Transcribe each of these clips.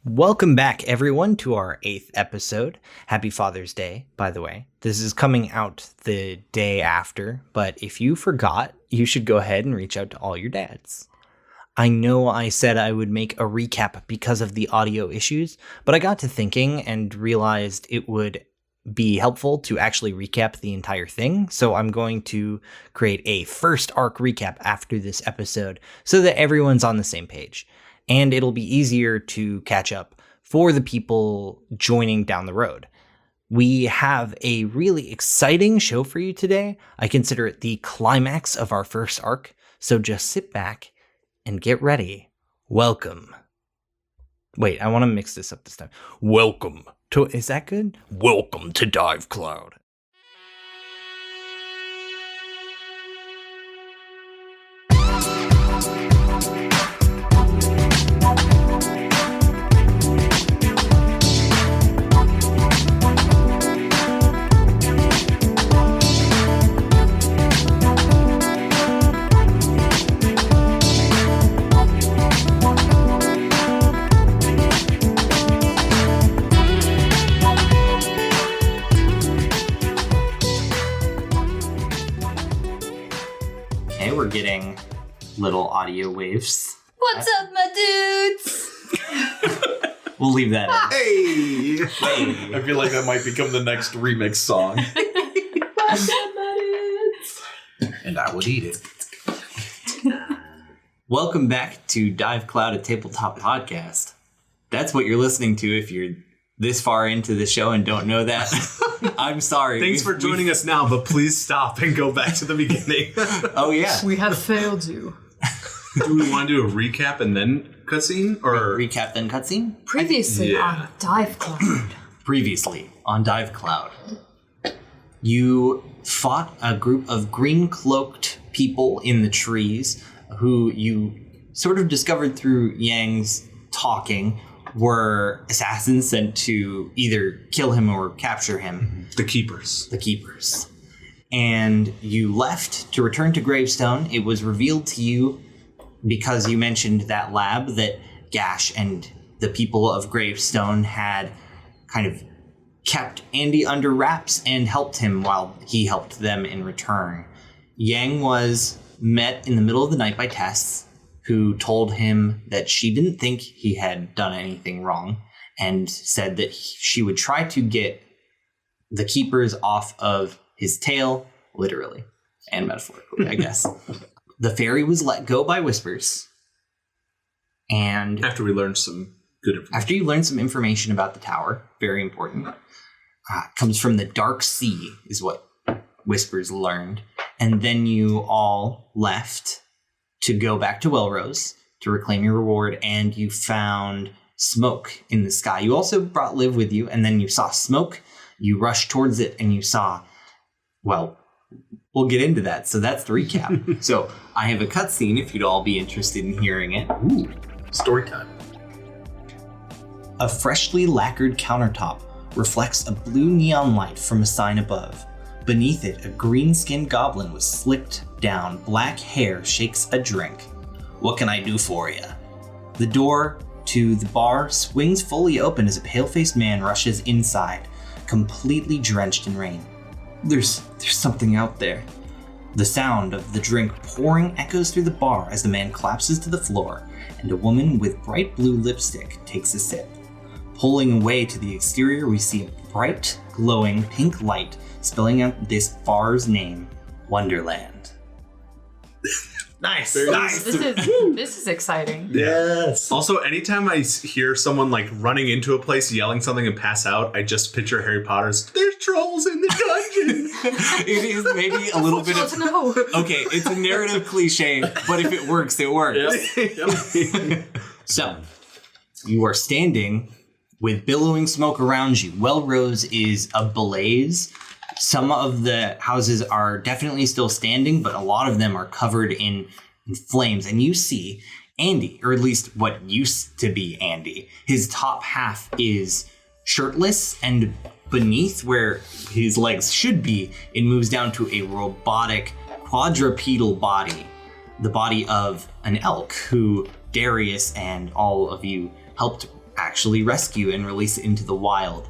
Welcome back, everyone, to our 8th episode. Happy Father's Day, by the way. This is coming out the day after, but if you forgot, you should go ahead and reach out to all your dads. I know I said I would make a recap because of the audio issues, but I got to thinking and realized it would be helpful to actually recap the entire thing, so I'm going to create a first arc recap after this episode so that everyone's on the same page. And it'll be easier to catch up for the people joining down the road. We have a really exciting show for you today. I consider it the climax of our first arc, so just sit back and get ready. Welcome. Wait, I want to mix this up this time. Welcome to... Is that good? Welcome to Dive Cloud. Getting little audio waves. What's up, my dudes? We'll leave that in. Hey! I feel like that might become the next remix song. What's up, my dudes? And I would eat it. Welcome back to Dive Cloud, a tabletop podcast. That's what you're listening to if you're this far into the show and don't know that. I'm sorry. Thanks for joining us now, but please stop and go back to the beginning. Oh, yeah. We have failed you. Do we want to do a recap and then cutscene? Or recap then cutscene? Previously on Dive Cloud. Previously on Dive Cloud. You fought a group of green-cloaked people in the trees who you sort of discovered through Yangne's talking were assassins sent to either kill him or capture him. The Keepers. The Keepers. And you left to return to Gravestone. It was revealed to you, because you mentioned that lab, that Gash and the people of Gravestone had kind of kept Andy under wraps and helped him while he helped them in return. Yangne was met in the middle of the night by Tess, who told him that she didn't think he had done anything wrong and said that she would try to get the Keepers off of his tail, literally and metaphorically, I guess. The fairy was let go by Whispers. And after we learned some good information. After you learned some information about the tower, very important, comes from the Dark Sea, is what Whispers learned. And then you all left to go back to Wellrose to reclaim your reward, and you found smoke in the sky. You also brought Liv with you, and then you saw smoke. You rushed towards it, and you saw, well, we'll get into that. So that's the recap. So I have a cutscene if you'd all be interested in hearing it. Ooh, story time. A freshly lacquered countertop reflects a blue neon light from a sign above. Beneath it, a green-skinned goblin with slicked down black hair shakes a drink. What can I do for you? The door to the bar swings fully open as a pale-faced man rushes inside, completely drenched in rain. There's something out there. The sound of the drink pouring echoes through the bar as the man collapses to the floor, and a woman with bright blue lipstick takes a sip. Pulling away to the exterior, we see a bright, glowing pink light spelling out this bar's name, Wonderland. Nice. Nice. This is exciting. Yes. Also, anytime I hear someone like running into a place, yelling something and pass out, I just picture Harry Potter's, there's trolls in the dungeon. It is maybe a little bit of... Okay, it's a narrative cliche, but if it works, it works. Yep. So, you are standing with billowing smoke around you. Wellrose is ablaze. Some of the houses are definitely still standing, but a lot of them are covered in flames. And you see Andy, or at least what used to be Andy. His top half is shirtless, and beneath where his legs should be, it moves down to a robotic quadrupedal body. The body of an elk who Darius and all of you helped actually rescue and release it into the wild.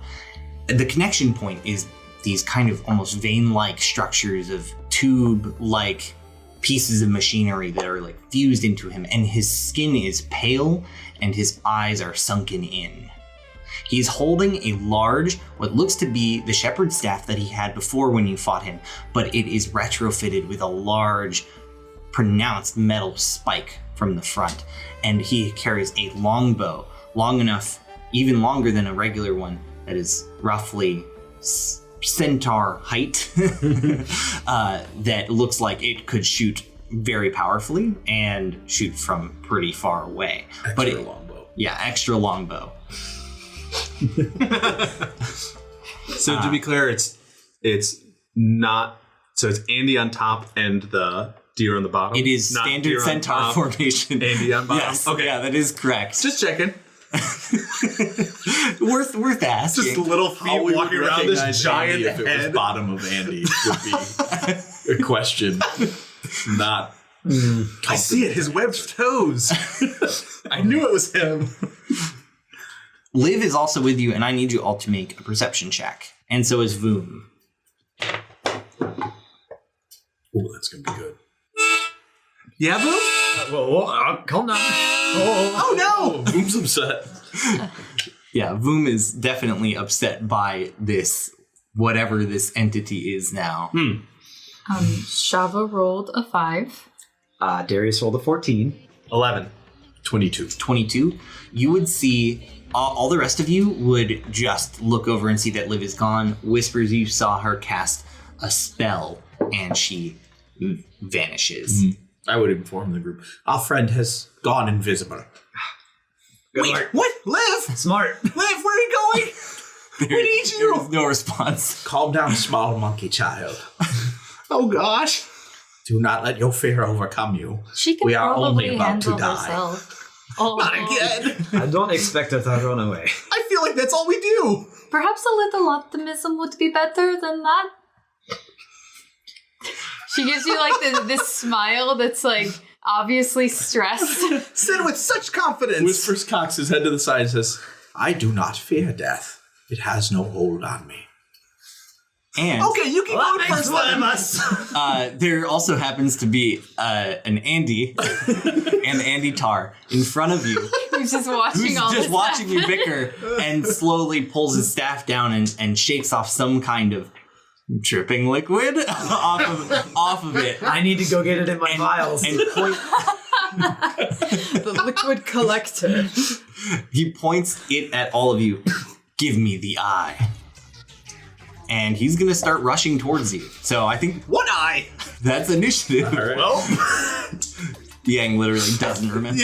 The connection point is these kind of almost vein-like structures of tube-like pieces of machinery that are like fused into him, and his skin is pale and his eyes are sunken in. He's holding a large, what looks to be the shepherd's staff that he had before when you fought him, but it is retrofitted with a large, pronounced metal spike from the front. And he carries a long bow, long enough, even longer than a regular one, that is roughly Centaur height, that looks like it could shoot very powerfully and shoot from pretty far away. Extra longbow. Yeah, extra longbow. So to be clear, it's not. So it's Andy on top and the deer on the bottom. It is not standard deer on Centaur top, formation. Andy on bottom. Yes, Okay. yeah, that is correct. Just checking. worth asking. Just little feet walking around this giant Andy if it was head. bottom of Andy would be a question. Not. I see it. His webbed toes. I knew it was him. Liv is also with you, and I need you all to make a perception check. And so is Voom. Oh, that's gonna be good. Yeah, Boom? Whoa, calm down. Oh no! Boom's upset. Yeah, Voom is definitely upset by this, whatever this entity is now. Shava rolled a 5. Darius rolled a 14. 11. 22. 22. You would see, all the rest of you would just look over and see that Liv is gone. Whispers, you saw her cast a spell, and she vanishes. I would inform the group. Our friend has gone invisible. Good work. What? Liv? Smart. Liv, where are you going? We need There you. is no response. Calm down, small monkey child. Oh gosh. Do not let your fear overcome you. She can We are probably only about to handle die. herself. Oh, Not again. I don't expect her to run away. I feel like that's all we do. Perhaps a little optimism would be better than that. She gives you like this smile that's like obviously stressed. Said with such confidence. Whispers cocks his head to the side and says, I do not fear death. It has no hold on me. And Okay, you can go first. there also happens to be an Andy and Andy Tar in front of you, Who's just watching who's all just this watching you happen. bicker and slowly pulls his staff down and shakes off some kind of dripping liquid off of it. I need to go get it in my vials. And The liquid collector. he points it at all of you. Give me the eye. And he's going to start rushing towards you. So I think One eye. that's initiative. All right. Well, Yangne literally doesn't remember.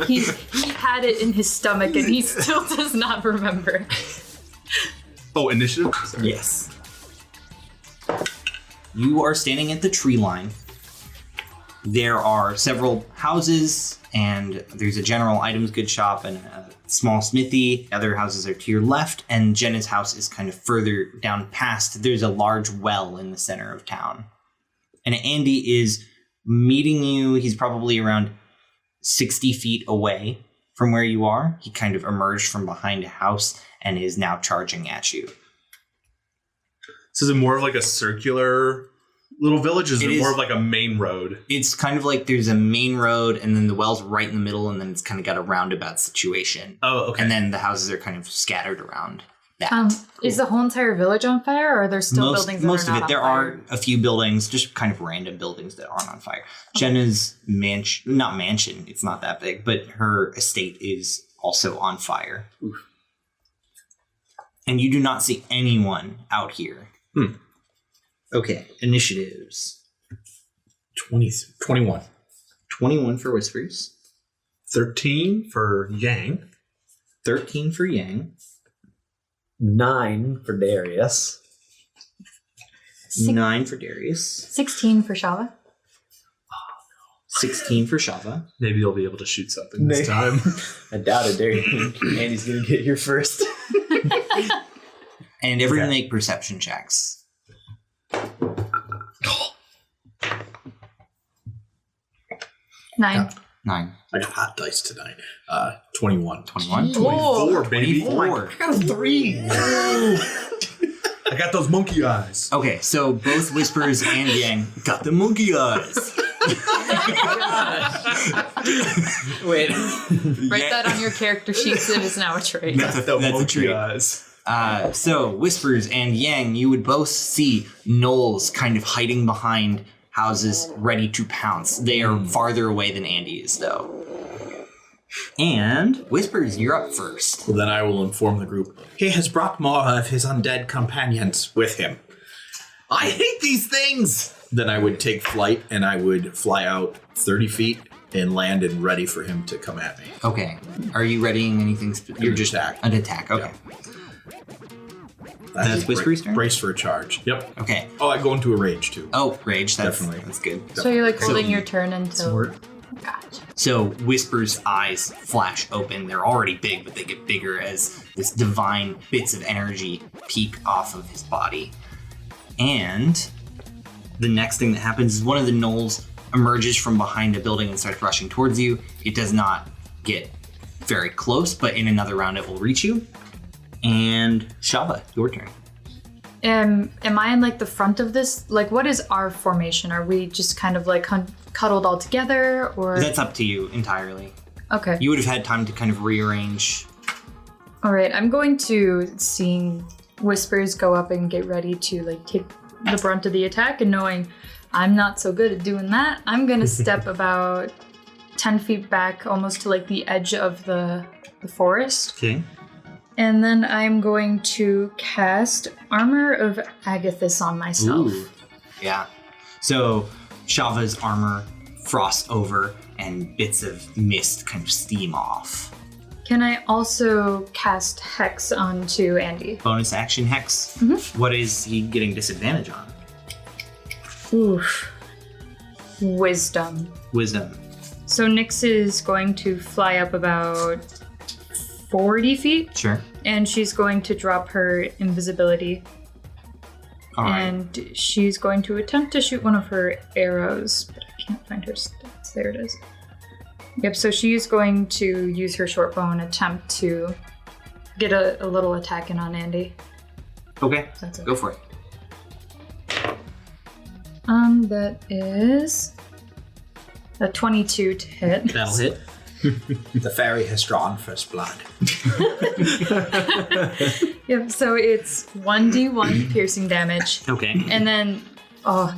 He had it in his stomach and he still does not remember. oh, initiative. Yes. You are standing at the tree line. There are several houses, and there's a general items good shop and a small smithy. Other houses are to your left, and Jenna's house is kind of further down past. There's a large well in the center of town. And Andy is meeting you. He's probably around 60 feet away from where you are. He kind of emerged from behind a house and is now charging at you. So is it more of like a circular little village? Is It it is- more of like a main road? It's kind of like there's a main road, and then the well's right in the middle, and then it's kind of got a roundabout situation. Oh, okay. And then the houses are kind of scattered around that. Is the whole entire village on fire, or are there still buildings that most are of not it. There on are fire? a few buildings, just kind of random buildings that aren't on fire. Jenna's not mansion, it's not that big, but her estate is also on fire. Oof. And you do not see anyone out here. Okay, initiatives. 21. 21 for Whispers, 13 for Yang. 13 for Yangne, 9 for Darius. 9 for Darius, 16 for Shava. 16 for Shava. Maybe you'll be able to shoot something this time. I doubt it, Darius. Andy's gonna get here first. And everyone make perception checks. 9. 9. I got hot dice tonight. 21. 21. 24, baby. 24. I got a 3. I got those monkey eyes. Okay, so both Whispers and Yangne got the monkey eyes. Wait. Write that on your character sheets. It is now a trait. That's a monkey trait. eyes. So Whispers and Yangne, you would both see gnolls kind of hiding behind houses, ready to pounce. They are farther away than Andy is, though. And Whispers, you're up first. Well, then I will inform the group. He has brought more of his undead companions with him. I hate these things! Then I would take flight and I would fly out 30 feet and land and ready for him to come at me. Okay. Are you readying anything? You're just attack. An attack. Okay. That's Whisper's turn? Brace for a charge. Yep. Okay. Oh, I go into a rage too. Oh, rage. That's, Definitely. That's good. So you're like holding your turn until. Gotcha. So Whisper's eyes flash open. They're already big, but they get bigger as this divine bits of energy peek off of his body. And the next thing that happens is one of the gnolls emerges from behind a building and starts rushing towards you. It does not get very close, but in another round it will reach you. And Shava, your turn. Am I in like the front of this? Like, what is our formation? Are we just kind of like cuddled all together, or? That's up to you entirely. Okay. You would have had time to kind of rearrange. All right. I'm going to seeing Whispers go up and get ready to like take the brunt of the attack, and knowing I'm not so good at doing that, I'm gonna step about 10 feet back, almost to like the edge of the forest. Okay. And then I'm going to cast Armor of Agathis on myself. Ooh. Yeah. So Shava's armor frosts over and bits of mist kind of steam off. Can I also cast Hex onto Andy? Bonus action Hex. Mm-hmm. What is he getting disadvantage on? Oof. Wisdom. Wisdom. So Nyx is going to fly up about 40 feet. Sure. And she's going to drop her invisibility. All right. And she's going to attempt to shoot one of her arrows, but I can't find her stats. There it is. Yep, so she's going to use her short bow and attempt to get a little attack in on Andy. Okay. That's Go for it. That is a 22 to hit. That'll hit. The fairy has drawn first blood. Yep, so it's 1d1 piercing damage. Okay. And then,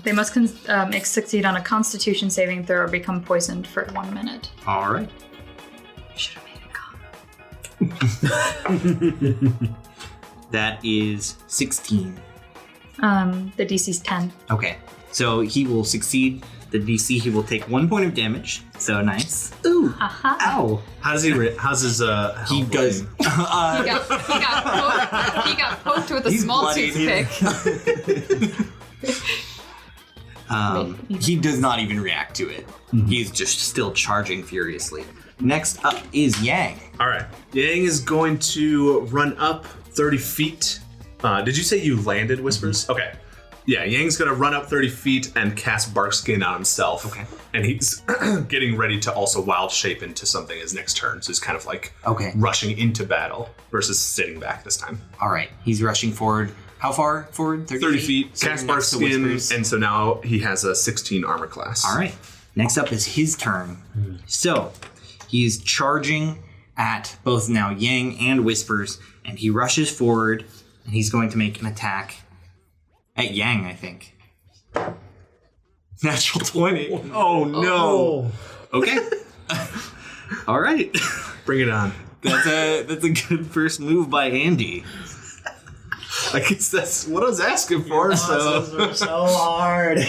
they must succeed on a constitution saving throw or become poisoned for 1 minute. All right. Should have made it calm. That is 16. The DC's 10. Okay. So he will succeed the DC. He will take 1 point of damage. So nice. Ooh. Aha. Ow. How's his He health does. looking? He got poked with a He's small bloodied. toothpick. He does not even react to it. He's just still charging furiously. Next up is Yangne. All right. Yangne is going to run up 30 feet. Did you say you landed, Whispers? Okay. Yeah, Yang's going to run up 30 feet and cast Barkskin on himself. Okay. And he's getting ready to also wild shape into something his next turn. So he's kind of like rushing into battle versus sitting back this time. All right. He's rushing forward. How far forward? 30 feet. So Cast you're next to Barkskin. Whispers. And so now he has a 16 armor class. All right. Next up is his turn. So he's charging at both now Yangne and Whispers, and he rushes forward, and he's going to make an attack at Yangne, I think. Natural 20. Oh, no. Okay. All right. Bring it on. That's a good first move by Andy. I guess that's what I was asking for, so... so hard.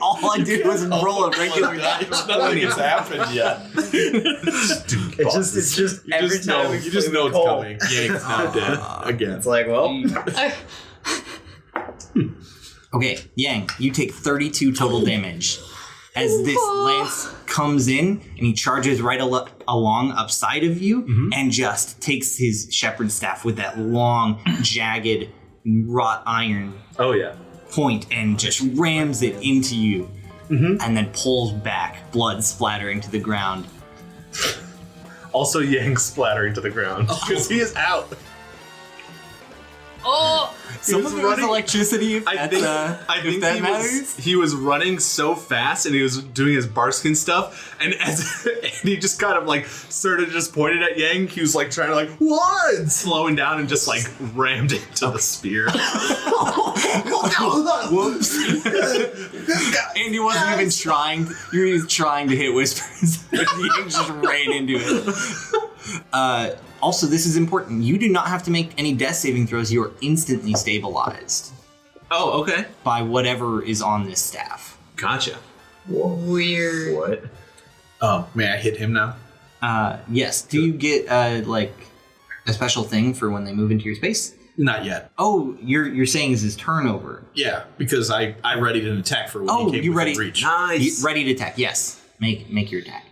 All I did was roll a regular natural 20. has happened yet. It's just every time we you just know it's coming. Yang's not dead again. It's like, well, Okay, Yangne, you take 32 total damage as this lance comes in and he charges right along upside of you and just takes his shepherd's staff with that long, jagged, wrought iron Oh, yeah. point and just rams it into you. and then pulls back, blood splattering to the ground. Also, Yang splattering to the ground because he is out. Oh! Some of it was electricity, if I think that he matters. he was running so fast and he was doing his barkskin stuff, and and he just kind of like sort of just pointed at Yang. He was like trying to like what, slowing down and just like rammed into the spear. Whoops. Andy wasn't even trying. He was trying to hit Whispers. He just ran into it. Also, this is important. You do not have to make any death saving throws. You are instantly stabilized Oh, okay. by whatever is on this staff. Gotcha. Weird. What? Oh, may I hit him now? Yes. Do you get like a special thing for when they move into your space? Not yet. Oh, you're saying is his turnover. Yeah, because I readied an attack for when he came you within ready? reach. Nice. Ready to attack? Yes. Make your attack.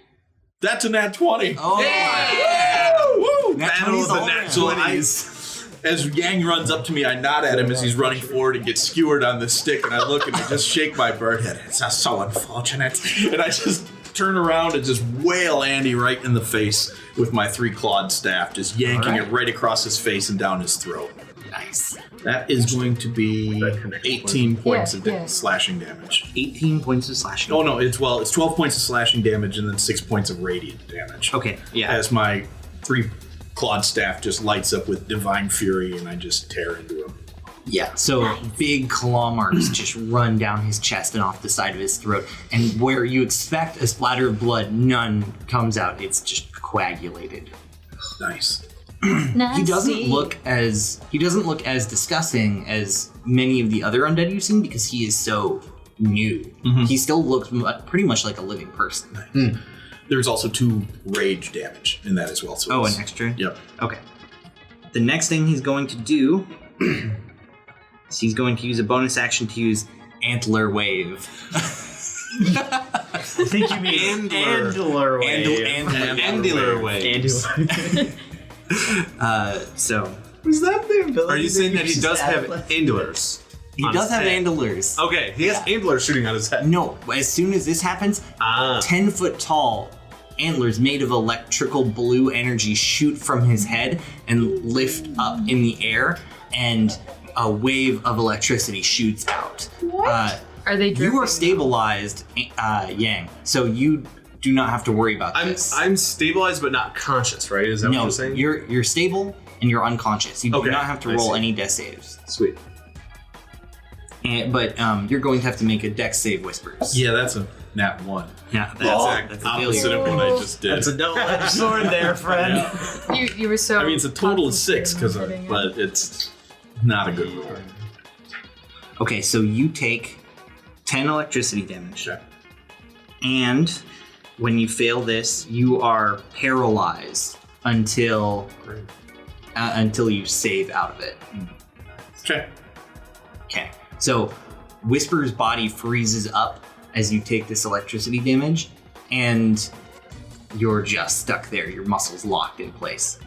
That's a nat 20. Oh, Woo! Nat Battle 20s of the all Nat around. So 20s. as Yang runs up to me, I nod at him as he's running forward and gets skewered on the stick, and I look and I just shake my bird head. It's so unfortunate. And I just turn around and just wail Andy right in the face with my 3-clawed staff, just yanking it right across his face and down his throat. Nice. That is going to be That connects 18 points Yeah, of yeah. slashing damage. 18 points of slashing. Oh no, it's 12 points of slashing damage and then 6 points of radiant damage. Okay. Yeah. As my 3-clawed staff just lights up with divine fury and I just tear into him. Yeah, so big claw marks just run down his chest and off the side of his throat, and where you expect a splatter of blood, none comes out. It's just coagulated. Nice. He doesn't look as disgusting as many of the other undead you've seen because he is so new. He still looks pretty much like a living person. There's also 2 rage damage in that as well. So Oh, it's- an extra? Yep. Okay. The next thing he's going to do is he's going to use a bonus action to use Antler Wave. I think you mean Andler Wave. Angular way. So Was that the ability? Are you saying that he just does have add- antlers? he on does his have head? Andlers. Okay, he has antlers shooting out his head. No, as soon as this happens, 10-foot tall antlers made of electrical blue energy shoot from his head and lift up in the air, and a wave of electricity shoots out. What? Are they You dripping? are stabilized, Yang, so you do not have to worry about this. I'm stabilized but not conscious, right? Is that what no, you're saying? you're stable and you're unconscious. You do Okay, not have to I roll see. any death saves. Sweet. But you're going to have to make a dex save, Whispers. Yeah, that's a nat 1. Yeah, That's a opposite failure. of what I just did. That's a double-edged sword there, friend. You were so. I mean, it's a total of 6, concentrated on hitting it. but it's not a good roll. Okay, so you take 10 electricity damage. Sure. And when you fail this, you are paralyzed until you save out of it. Okay. Okay. So Whisper's body freezes up as you take this electricity damage, and you're just stuck there. Your muscles locked in place.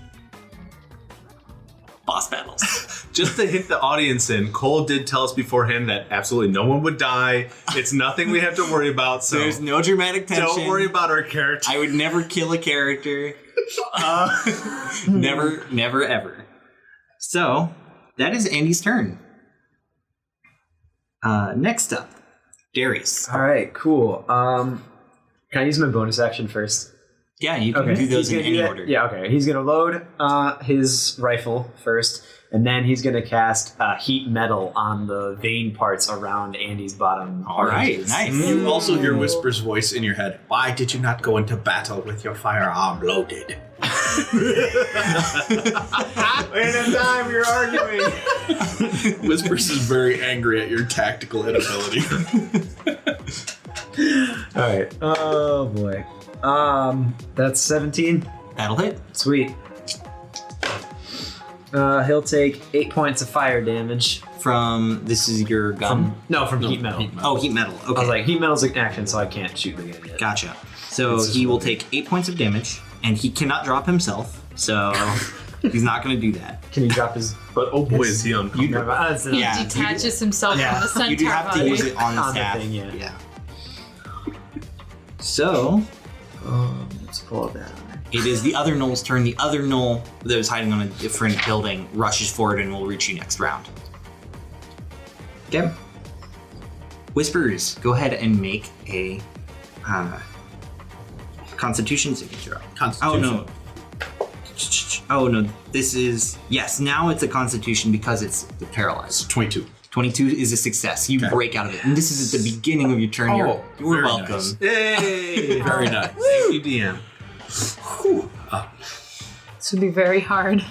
Boss battles. Just to hint the audience in, Cole did tell us beforehand that absolutely no one would die. It's nothing we have to worry about, so There's no dramatic tension. don't worry about our character. I would never kill a character. Never, ever. So, that is Andy's turn. Next up, Darius. All right, cool. Can I use my bonus action first? Yeah, you can do those in any order. Yeah, okay. He's gonna load his rifle first, and then he's gonna cast heat metal on the vein parts around Andy's bottom. All right, arches. nice. You also hear Whisper's voice in your head. Why did you not go into battle with your firearm loaded? Wait a time, you're arguing. Whispers is very angry at your tactical inability. All right. Oh boy. That's 17. That'll hit. Sweet. He'll take 8 points of fire damage. From, this is your gun? From heat metal. Oh, heat metal. Okay. I was like, heat metal's an action, so I can't shoot the gun yet. Gotcha. So he will take 8 points of damage, and he cannot drop himself, so he's not going to do that. Can he drop his? But oh boy, is he uncomfortable. Yeah. Yeah. Detaches himself Yeah. from the centaur You do have to body. use it on the On the staff. thing, yeah. So, Let's pull that. it is the other Knoll's turn. The other Knoll that was hiding on a different building rushes forward and will reach you next round. Okay. Whispers, go ahead and make a Constitution saving throw. Constitution. Oh no, this is, yes, now it's a Constitution because it's paralyzed. 22. 22 is a success. You break out of it. And this is at the beginning of your turn. You're very welcome. nice. Yay! Very nice. Thank you, DM. This would be very hard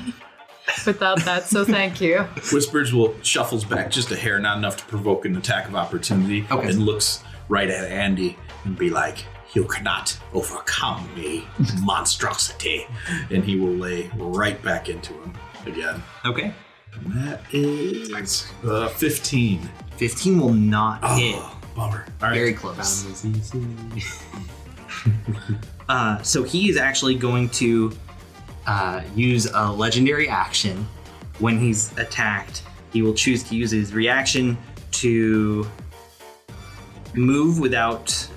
without that, so thank you. Whispers shuffles back just a hair, not enough to provoke an attack of opportunity, Okay. and looks right at Andy and be like, "You cannot overcome me, monstrosity." And he will lay right back into him again. Okay. And that is 15. 15 will not hit. Oh, bummer. All right. Very close. So he is actually going to use a legendary action. When he's attacked, he will choose to use his reaction to move without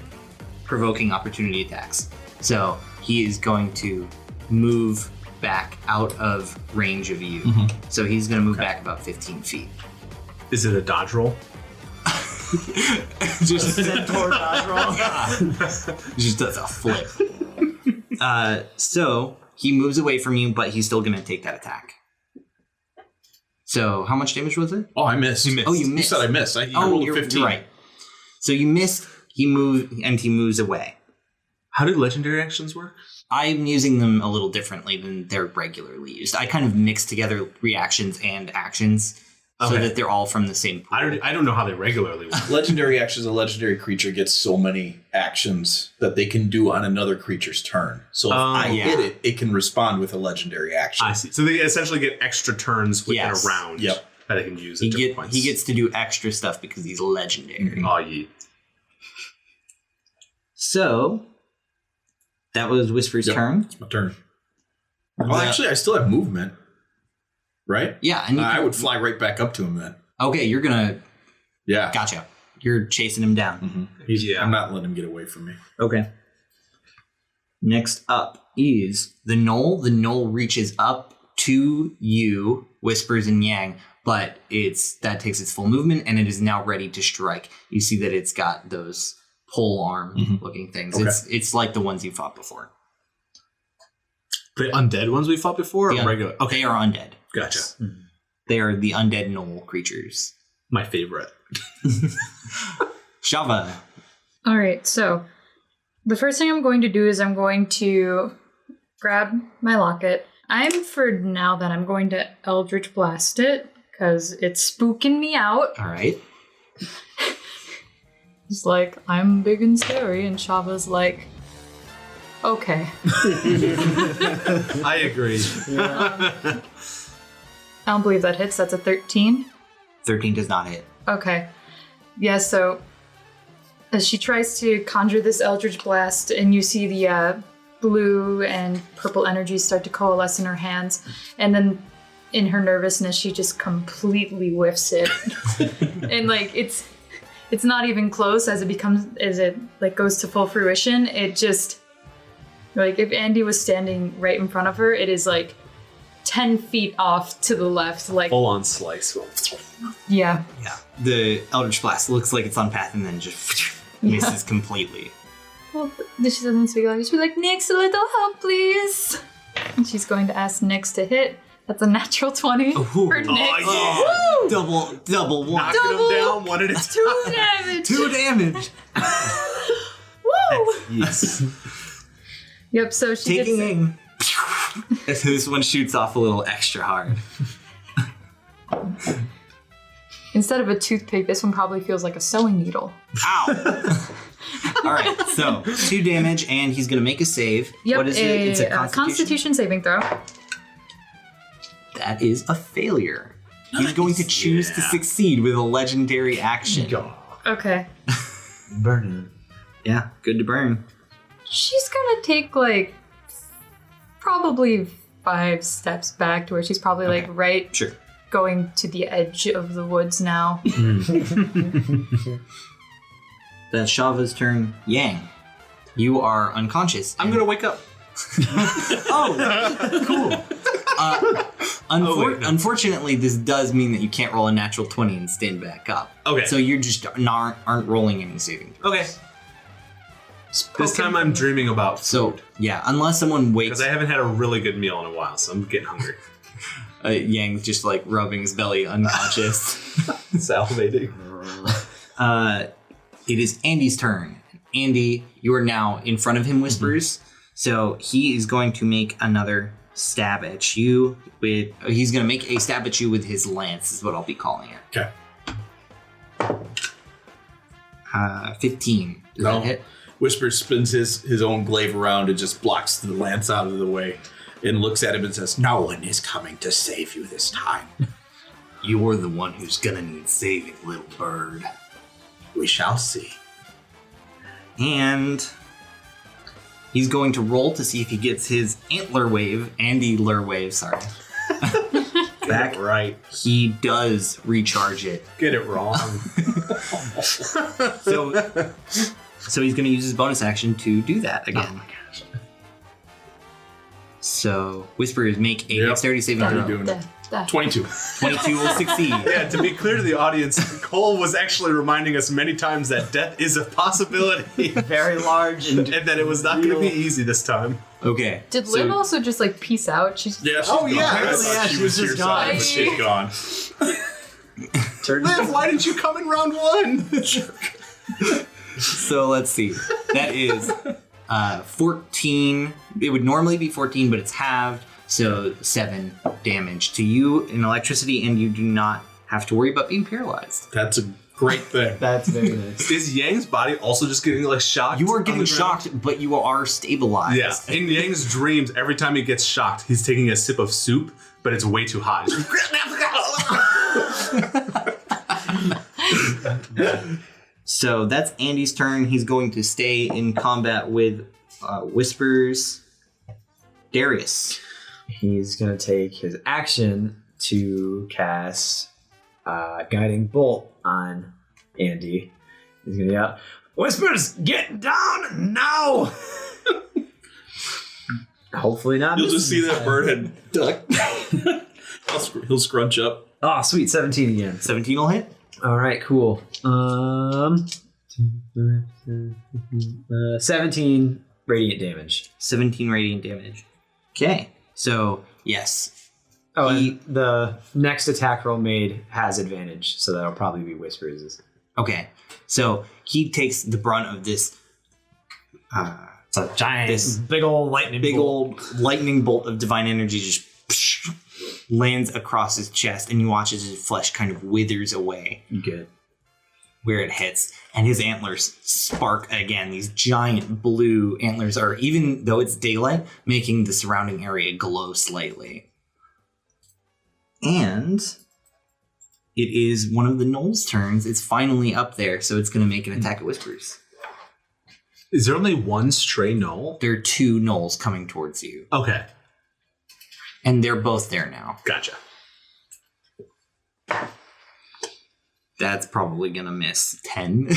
provoking opportunity attacks. So he is going to move back out of range of you. So he's going to move back about 15 feet. Is it a dodge roll? Just Centaur dodge roll. just does a flip. So he moves away from you, but he's still going to take that attack. So how much damage was it? Oh, I missed. You missed. Oh, you missed. You said I missed. I rolled a 15. You're right. So you missed. He moved, and he moves away. How do legendary actions work? I'm using them a little differently than they're regularly used. I kind of mix together reactions and actions so Okay. that they're all from the same pool. I don't know how they regularly work. Legendary actions, a legendary creature gets so many actions that they can do on another creature's turn. So if I yeah. hit it, it can respond with a legendary action. I see. So they essentially get extra turns within Yes. a round Yep. that they can use at different points. He gets to do extra stuff because he's legendary. Oh, yeah. So that was Whisper's Yep. turn. It's my turn. Well, actually, I still have movement, right? Yeah, and you I can- would fly right back up to him then. Okay, you're gonna. Yeah. Gotcha. You're chasing him down. Yeah. I'm not letting him get away from me. Okay. Next up is the Knoll. The Knoll reaches up to you, Whispers and Yangne, but that takes its full movement and it is now ready to strike. You see that it's got those pole arm looking things. Okay. It's like the ones you fought before. The undead ones we fought before, The or regular? Okay, They are undead. gotcha. They are the undead Knoll creatures. My favorite. Shava. All right, so the first thing I'm going to do is I'm going to grab my locket. For now then, I'm going to Eldritch Blast it because it's spooking me out. All right. He's like, I'm big and scary, and Shava's like, okay. I agree. I don't believe that hits. That's a 13. 13 does not hit. Okay. Yeah, so as she tries to conjure this Eldritch Blast, and you see the blue and purple energies start to coalesce in her hands, and then in her nervousness, she just completely whiffs it. And like it's not even close as it like goes to full fruition. It just, like, if Andy was standing right in front of her, it is like 10 feet off to the left, like, Full on slice. yeah. Yeah. The Eldritch Blast looks like it's on path and then just misses completely. Well, she doesn't speak like, she's like, Nyx, a little help, please. And she's going to ask Nyx to hit. That's a natural 20 for Nyx. Oh, Double one. Knocking them down one at a time. 2 damage. 2 damage. Woo! Yes. Yep, so she Taking gets... aim. This one shoots off a little extra hard. Instead of a toothpick, this one probably feels like a sewing needle. Ow. All right, so 2 damage, and he's going to make a save. Yep, What is it? It's a Constitution saving throw. That is a failure. He's going to choose to succeed with a legendary action. Okay. Burning. Yeah, good to burn. She's gonna take, like, probably 5 steps back to where she's probably, like, right Sure. going to the edge of the woods now. That's Shava's turn. Yangne. You are unconscious. I'm gonna wake up. Oh, cool. Unfortunately, this does mean that you can't roll a natural 20 and stand back up. Okay. So you just aren't rolling any saving. Okay. This time I'm dreaming about So, food. yeah, unless someone wakes... Because I haven't had a really good meal in a while, so I'm getting hungry. Yang's just like rubbing his belly unconscious. Salivating. It is Andy's turn. Andy, you are now in front of him, Whispers. So he is going to make another stab at you with... He's going to make a stab at you with his lance, is what I'll be calling it. Okay. 15. Does No. that hit? Whisper spins his own glaive around and just blocks the lance out of the way and looks at him and says, "No one is coming to save you this time. You're the one who's gonna need saving, little bird." We shall see." And he's going to roll to see if he gets his Andy lure wave, sorry. Back. Right. He does recharge it. Get it wrong. So he's going to use his bonus action to do that again. Oh my gosh. So Whispers make a dexterity saving How are throw. you doing? 22. 22 will succeed. Yeah, to be clear to the audience, Cole was actually reminding us many times that death is a possibility. Very large and And that it was not going to be easy this time. Okay. Did so- Liv also just like peace out? She's Yeah, she's Oh, gone. yeah. I Apparently, thought yeah, she she was was your just side, gone. but she's gone. turned. Liv, why didn't you come in round 1? So let's see. That is 14. It would normally be 14, but it's halved. So 7 damage to you in electricity, and you do not have to worry about being paralyzed. That's a great thing. That's very nice. Is Yang's body also just getting like shocked? You are on getting the ground? shocked, but you are stabilized. Yeah. In Yang's dreams, every time he gets shocked, he's taking a sip of soup, but it's way too hot. So that's Andy's turn. He's going to stay in combat with Whispers. Darius. He's gonna take his action to cast Guiding Bolt on Andy. He's gonna yell, "Whispers, get down now!" Hopefully not. You'll just see that bird head duck. He'll scrunch up. Oh, sweet, 17 again. 17 will hit. All right, cool. 17 radiant damage. 17 radiant damage. Okay. So, yes. Oh, and the next attack roll made has advantage, so that'll probably be Whispers. Okay. So, he takes the brunt of this It's a giant, This big old lightning bolt. old lightning bolt of divine energy just lands across his chest, and you watch as his flesh kind of withers away Good. where it hits, and his antlers spark again. These giant blue antlers are, even though it's daylight, making the surrounding area glow slightly. And it is one of the gnolls' turns. It's finally up there, so it's going to make an attack at Whispers. Is there only one stray gnoll? There are 2 gnolls coming towards you, Okay, and they're both there now. gotcha. That's probably going to miss 10.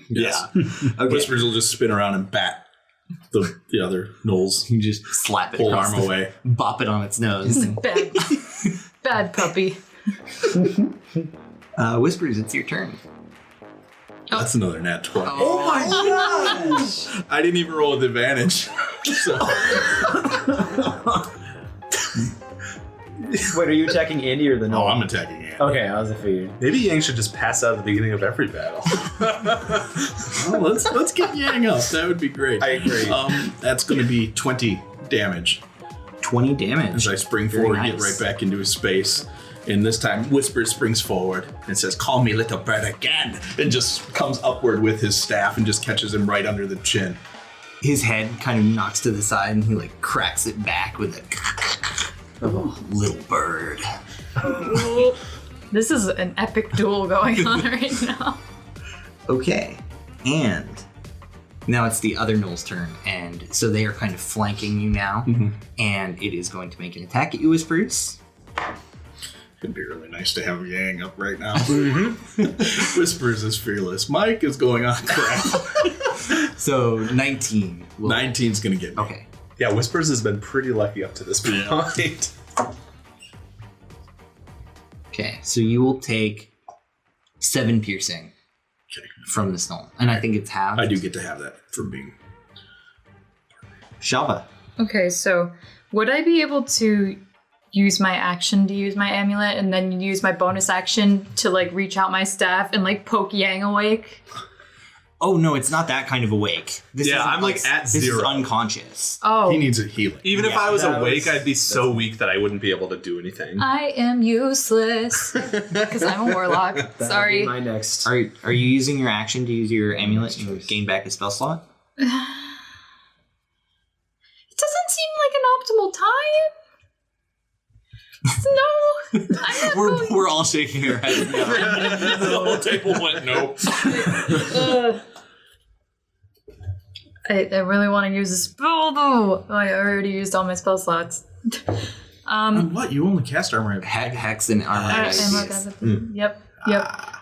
Yes. Okay. Whispers will just spin around and bat the other gnolls. You just slap it Pull across arm the- away. bop it on its nose. bad, bad puppy. Whispers, it's your turn. That's another nat 20. Oh my gosh! I didn't even roll with advantage. So. Wait, are you attacking Andy or the No, gnoll? I'm attacking Andy. Okay, I was afraid. Maybe Yang should just pass out at the beginning of every battle. Well, let's get Yang up. That would be great. I agree. That's going to be 20 damage 20 damage. as I spring Very forward, nice. get right back into his space. And this time, Whisper springs forward and says, "Call me little bird again," and just comes upward with his staff and just catches him right under the chin. His head kind of knocks to the side, and he like cracks it back with a little bird. This is an epic duel going on right now. Okay, and now it's the other gnoll's turn, and so they are kind of flanking you now, and it is going to make an attack at you, Whispers. It'd be really nice to have Yangne up right now. Whispers is fearless. Mike is going on crap. So 19. 19's gonna get me. Okay. Yeah, Whispers has been pretty lucky up to this point. Okay, so you will take 7 piercing from the stone. And I think it's half. I do get to have that for being... Shava. Okay, so would I be able to use my action to use my amulet and then use my bonus action to like reach out my staff and like poke Yangne awake? Oh no, it's not that kind of awake. This Yeah, isn't I'm like at this 0. is unconscious. Oh. He needs a healing. Even if Yeah, I was that awake, was- I'd be so weak that I wouldn't be able to do anything. I am useless. Because I'm a warlock. That'll Sorry. be my next. Are you using your action to use your amulet and gain back a spell slot? It doesn't seem like an optimal time. No. I'm not going. We're all shaking our heads now. The whole table went nope. I really want to use a spell though. I already used all my spell slots. What? You only cast armor. Hex and armor. Yep.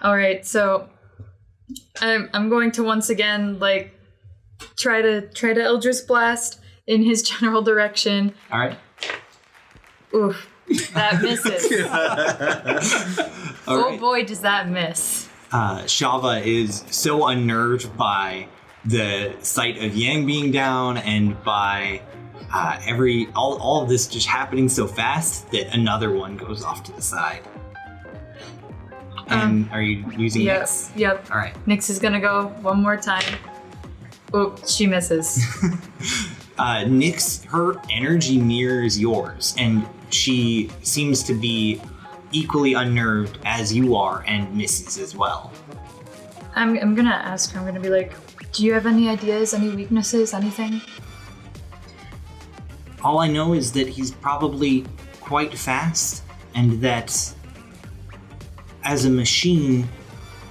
All right, so I'm going to once again like try to Eldritch Blast in his general direction. All right. Oof, that misses. All Oh right. boy, does that miss. Shava is so unnerved by the sight of Yangne being down and by all of this just happening so fast that another one goes off to the side. And are you using Nyx? Yep. All right. Nyx is gonna go one more time. Oh, she misses. Nyx, her energy mirrors yours, and she seems to be equally unnerved as you are and misses as well. I'm gonna ask her, I'm gonna be like, do you have any ideas, any weaknesses, anything? All I know is that he's probably quite fast, and that as a machine,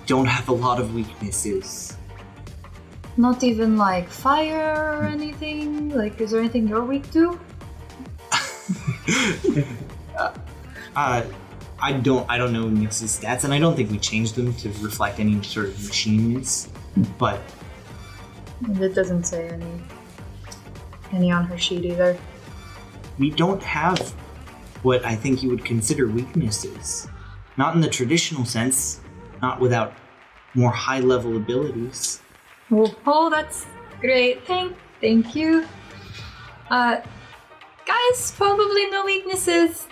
don't have a lot of weaknesses. Not even like fire or anything? Like, is there anything you're weak to? I don't know Nyx's stats, and I don't think we changed them to reflect any sort of machines. But It doesn't say any on her sheet either. we don't have what I think you would consider weaknesses. Not in the traditional sense, not without more high-level abilities. Oh, that's great. Thank you. Guys, probably no weaknesses.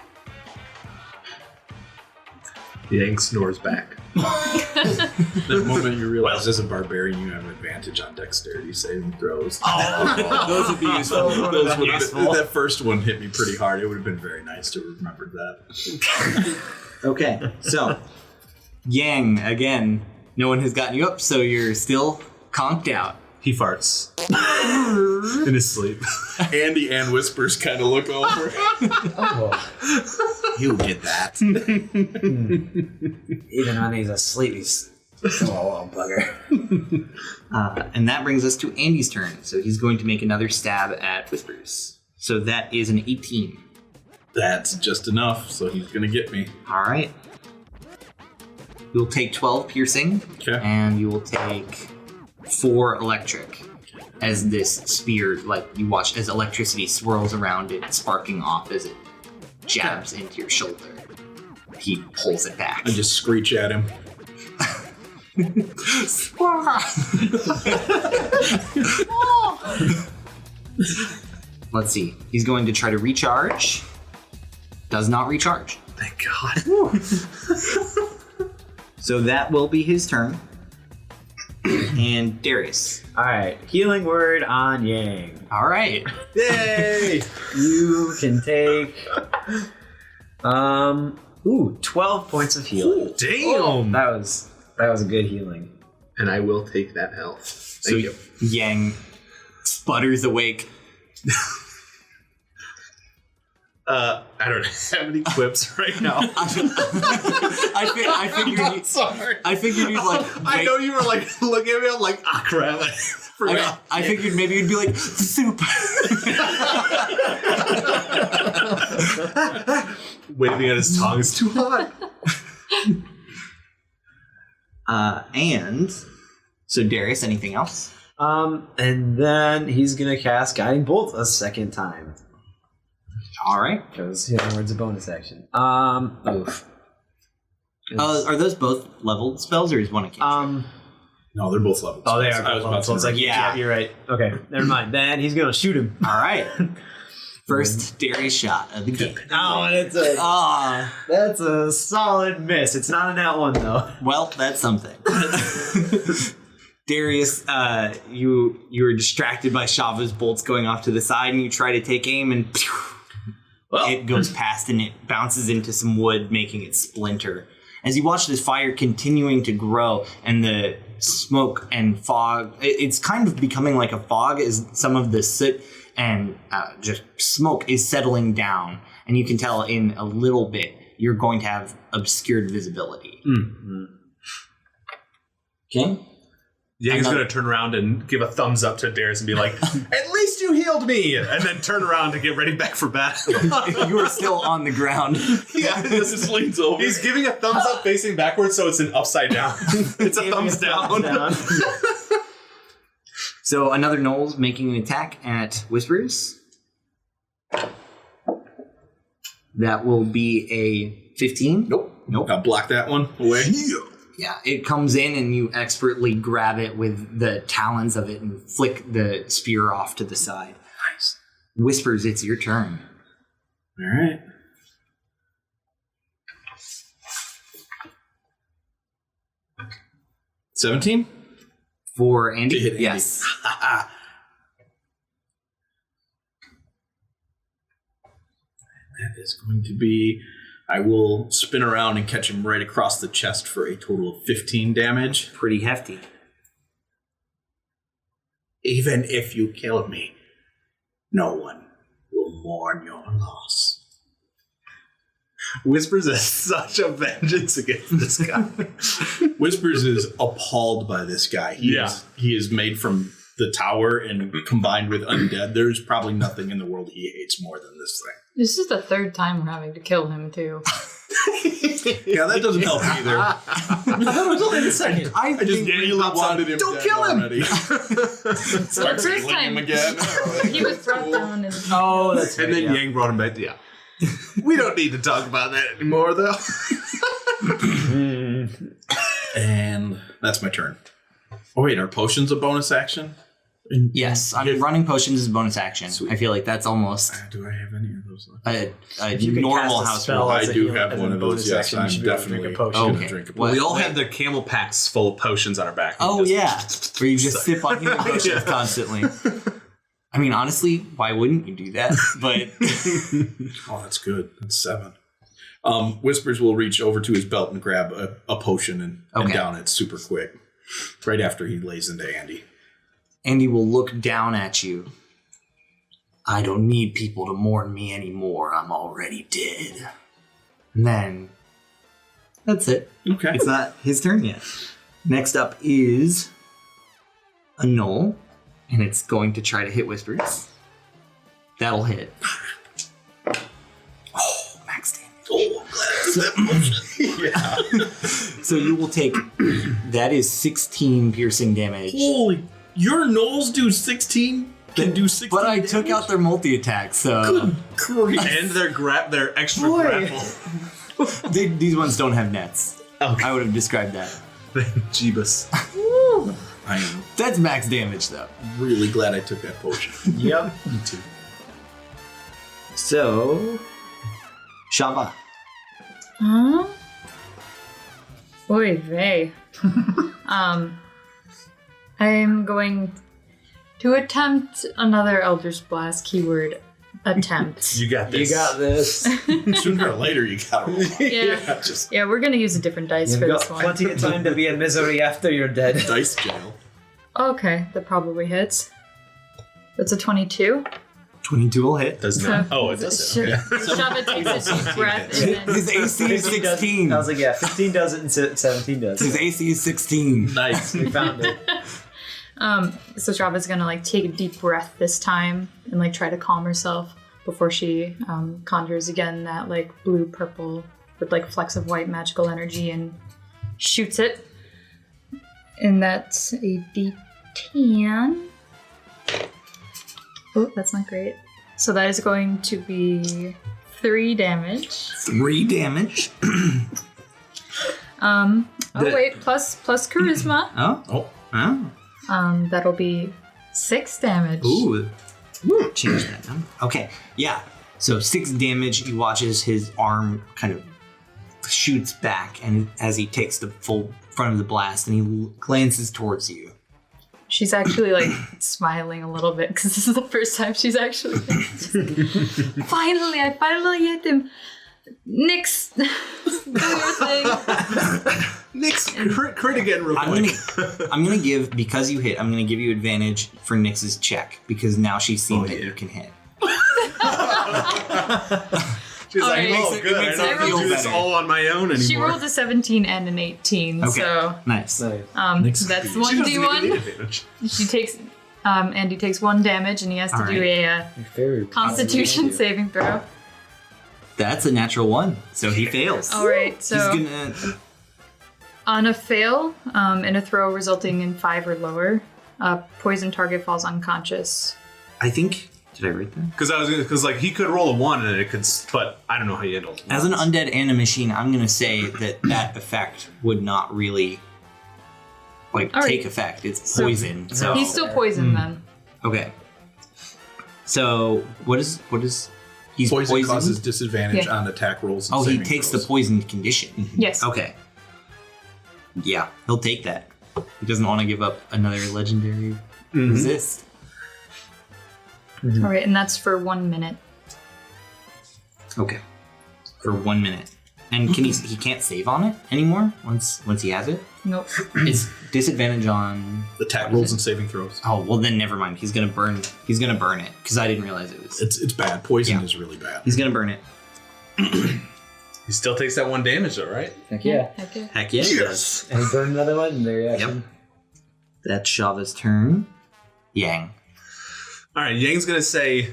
Yangne snores back. The moment you realize as a barbarian you have an advantage on dexterity saving throws. Those would be useful. Those would have been, that first one hit me pretty hard. It would have been very nice to remember that. Okay, so Yangne, again, no one has gotten you up, so you're still conked out. He farts in his sleep. Andy and Whispers kind of look over. He'll get that. Even when he's asleep, he's still a little bugger. And that brings us to Andy's turn, so he's going to make another stab at Whispers. So that is an 18. That's just enough, so he's gonna get me. All right. You'll take 12 piercing, Okay. and you will take 4 electric. As this spear, like you watch as electricity swirls around it, sparking off as it jabs into your shoulder. He pulls it back. I just screech at him. Let's see. He's going to try to recharge. Does not recharge. Thank God. So that will be his turn. And Darius. Alright, healing word on Yangne. All right. Yay! You can take 12 points of healing. Damn! That was a good healing. And I will take that health. So Thank you. Yangne sputters awake. I don't have any quips right now. I figured you'd like. I wait. know you were like looking at me. I'm like, ah, crap. I forgot. I figured maybe you'd be like soup. Waving at his tongue is too hot. And so Darius, anything else? And then he's gonna cast Guiding Bolt a second time. All right. Because it's a bonus action. Oof. Are those both leveled spells, or is one a cantrip? No, they're both leveled. Oh, they spells. are I was both about leveled. So to it's like, yeah, you're right. Okay, never mind. Then he's gonna shoot him. All right. First Darius shot of the game. Oh, and that's a solid miss. It's not in that one though. Well, that's something. Darius, you were distracted by Shava's bolts going off to the side, and you try to take aim, and it goes past, and it bounces into some wood, making it splinter. As you watch this fire continuing to grow, and the smoke and fog, it's kind of becoming like a fog as some of the soot and just smoke is settling down, and you can tell in a little bit you're going to have obscured visibility. Mm-hmm. Okay. Yang's going to turn around and give a thumbs up to Darius and be like, at least you healed me! And then turn around to get ready back for battle. You are still on the ground. Yeah, this just leans over. He's giving a thumbs up facing backwards, so it's an upside down. It's a thumbs down. So another Gnoll's making an attack at Whispers. That will be a 15. Nope. I'll block that one away. Yeah, it comes in and you expertly grab it with the talons of it and flick the spear off to the side. Nice. Whispers, it's your turn. All right. $17? For Andy? To hit Andy. Yes. That is going to be... I will spin around and catch him right across the chest for a total of 15 damage. Pretty hefty. Even if you kill me, no one will mourn your loss. Whispers has such a vengeance against this guy. Whispers is appalled by this guy. He is made from the tower and combined with undead. There's probably nothing in the world he hates more than this thing. This is the third time we're having to kill him, too. Yeah, that doesn't help either. I thought it was only the second. I just really wanted him Don't dead kill him! already. Start The first killing time- him again. He was brought down and... Oh, that's And then Yang brought him back. Yeah. We don't need to talk about that anymore, though. And that's my turn. Oh, wait, are potions a bonus action? Yes, running potions is a bonus action. Sweet. I feel like that's almost Do I have any of those left? a You can normal cast a house spell rule. I as a do heal- have as a one of those, bonus yes. action, you I'm should be able to drink definitely a potion. going Okay. to drink a What? potion. We all have the camel packs full of potions on our back. Oh, yeah. Where you just sip on healing potions Yeah. constantly. I mean, honestly, why wouldn't you do that? But Oh, that's good. That's 7. Whispers will reach over to his belt and grab a potion and Okay. down it super quick. Right after he lays into Andy. Andy will look down at you. I don't need people to mourn me anymore. I'm already dead. And then that's it. Okay. It's not his turn yet. Next up is a Gnoll, and it's going to try to hit Whispers. That'll hit. Oh, max damage. Oh, I'm glad I did that potion. Yeah. So you will take, that is 16 piercing damage. Holy, your Knolls do 16? Can do 16 But I damage? took out their multi-attack, so Good grief. And their extra Boy. grapple. these ones don't have nets. Okay. I would have described that. Jeebus. I am That's max damage, though. really glad I took that potion. Yep. Me too. So, Shava. Huh? Oy vey. I'm going to attempt another Elder's Blast, keyword attempt. You got this. You got this. Sooner or later, you gotta roll. Yeah. Just Yeah, we're going to use a different dice You've for got this one. plenty of time to be in misery after you're dead. dice jail. Okay, that probably hits. That's a 22. 22 will hit. Does not. Oh, it does. Shava takes a deep breath and then... His AC is 16. I was like, yeah, 15 does it and 17 does. His AC is 16. Nice. We found it. So Shava's gonna like take a deep breath this time and like try to calm herself before she conjures again that like blue purple with like flecks of white magical energy and shoots it. And that's a D10. Oh, that's not great. So that is going to be 3 damage. 3 damage. Plus charisma. That'll be 6 damage. Ooh. Change that number. Okay, yeah. So 6 damage. He watches his arm kind of shoots back, and as he takes the full front of the blast, and he glances towards you. She's actually like smiling a little bit because this is the first time she's actually. I finally hit him. Nyx, do your thing. Nyx, crit again real quick. I'm gonna give, because you hit, I'm gonna give you advantage for Nyx's check, because now she's seen that you can hit. She's like, right. oh, good. I don't have to do this all on my own anymore. She rolled a 17 and an 18, Okay, so nice. that's She doesn't even need 1d1. advantage. She takes, Andy takes 1 damage, and he has to do a Constitution saving throw. That's a natural 1, so he fails. All right, so He's gonna. on a fail, in a throw resulting in 5 or lower, poison target falls unconscious. I think. Did I write that? Because like he could roll a 1 and it could, but I don't know how you handle it. As an undead and a machine, I'm gonna say that effect would not really take effect. It's poison. So He's still poisoned then. okay. So what is he's Poison poisoned? causes disadvantage Yeah. on attack rolls. And Oh, he saving takes throws. the poisoned condition. Yes. Okay. Yeah, he'll take that. He doesn't want to give up another legendary resist. All right, and that's for 1 minute. Okay. For 1 minute. And can he can't save on it anymore once he has it? Nope. It's disadvantage on Attack rolls and saving throws. Oh, well then never mind. He's gonna burn it because I didn't realize it was. It's bad. Poison Yeah. is really bad. He's gonna burn it. He still takes that 1 damage though, right? Heck yeah. Okay. Heck yeah, he does. And he burned another legendary action. That's Shava's turn. Yangne. All right, Yang's gonna say,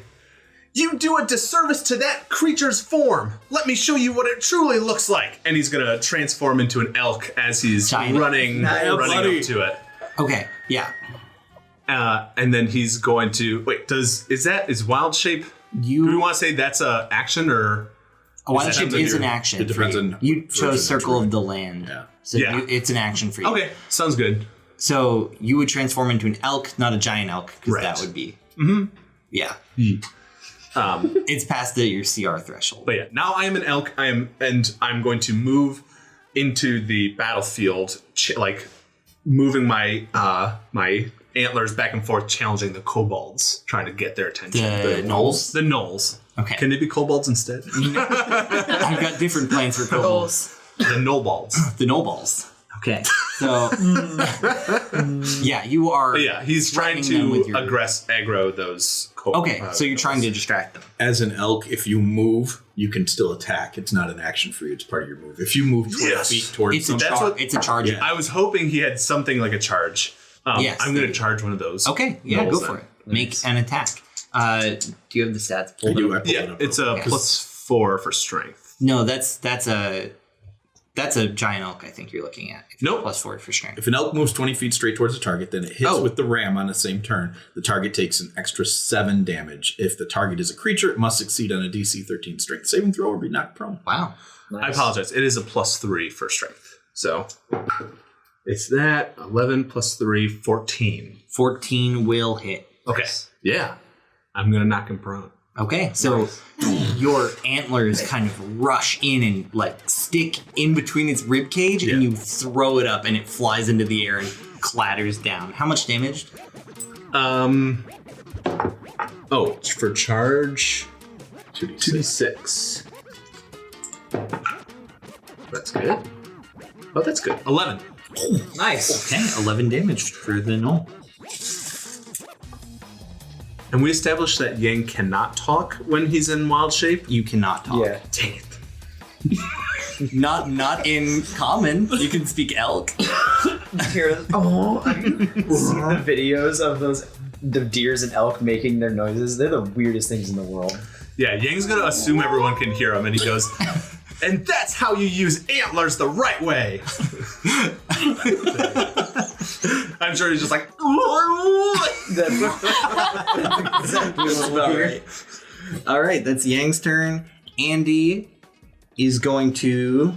"You do a disservice to that creature's form. Let me show you what it truly looks like." And he's gonna transform into an elk as he's Giant. running buddy. up to it. Okay, yeah. And then he's going to wait. Is wild shape? Do we want to say that's a action or? A wild that shape something is an you're- action. it depends for on you. You version chose of Circle terrain. of the Land. Yeah. So Yeah. it's an action for you. Okay, sounds good. So you would transform into an elk, not a giant elk, because Right. that would be. Mm-hmm. Yeah. It's past your CR threshold. But yeah, now I am an elk. I'm going to move into the battlefield, moving my my antlers back and forth, challenging the kobolds, trying to get their attention. The gnolls? The gnolls. Okay. Can they be kobolds instead? I've got different plans for kobolds. Goals. The gnolbalds. The nobles. Okay. So yeah, you are. But yeah, he's trying threatening them to with your- aggro those kobolds. Okay, so you're trying to distract them. As an elk, if you move, you can still attack. It's not an action for you. It's part of your move. If you move 20 Yes. feet towards It's a That's what- it's a charge. Yeah. I was hoping he had something like a charge. Yes, I'm going to charge one of those. Okay, yeah, gnolls go then. for it. Make an attack. Do you have the stats I pulled do. I up? pulled it Yeah, up it's real a quick. +4 for strength. No, that's a giant elk. I think you're looking at. Nope. +4 for strength. If an elk moves 20 feet straight towards the target, then it hits Oh. with the ram on the same turn. The target takes an extra 7 damage. If the target is a creature, it must succeed on a DC 13 strength saving throw or be knocked prone. Wow. I apologize. It is a +3 for strength. So it's that 11 +3, 14. 14 will hit. Okay. Yeah. I'm going to knock him prone. Okay, so your antlers kind of rush in and stick in between its rib cage, and you throw it up, and it flies into the air and clatters down. How much damage? For charge 2d6. That's good. Oh, that's good. 11. Nice. Okay, 11 damage for the gnoll. And we established that Yang cannot talk when he's in wild shape. You cannot talk. Yeah. Dang it. Not in common. You can speak elk. Have you seen the videos of the deers and elk making their noises? They're the weirdest things in the world. Yeah, Yang's going to assume everyone can hear him, and he goes, "And that's how you use antlers the right way." I'm sure he's just like. That's exactly what we'll hear. All right, that's Yang's turn. Andy is going to.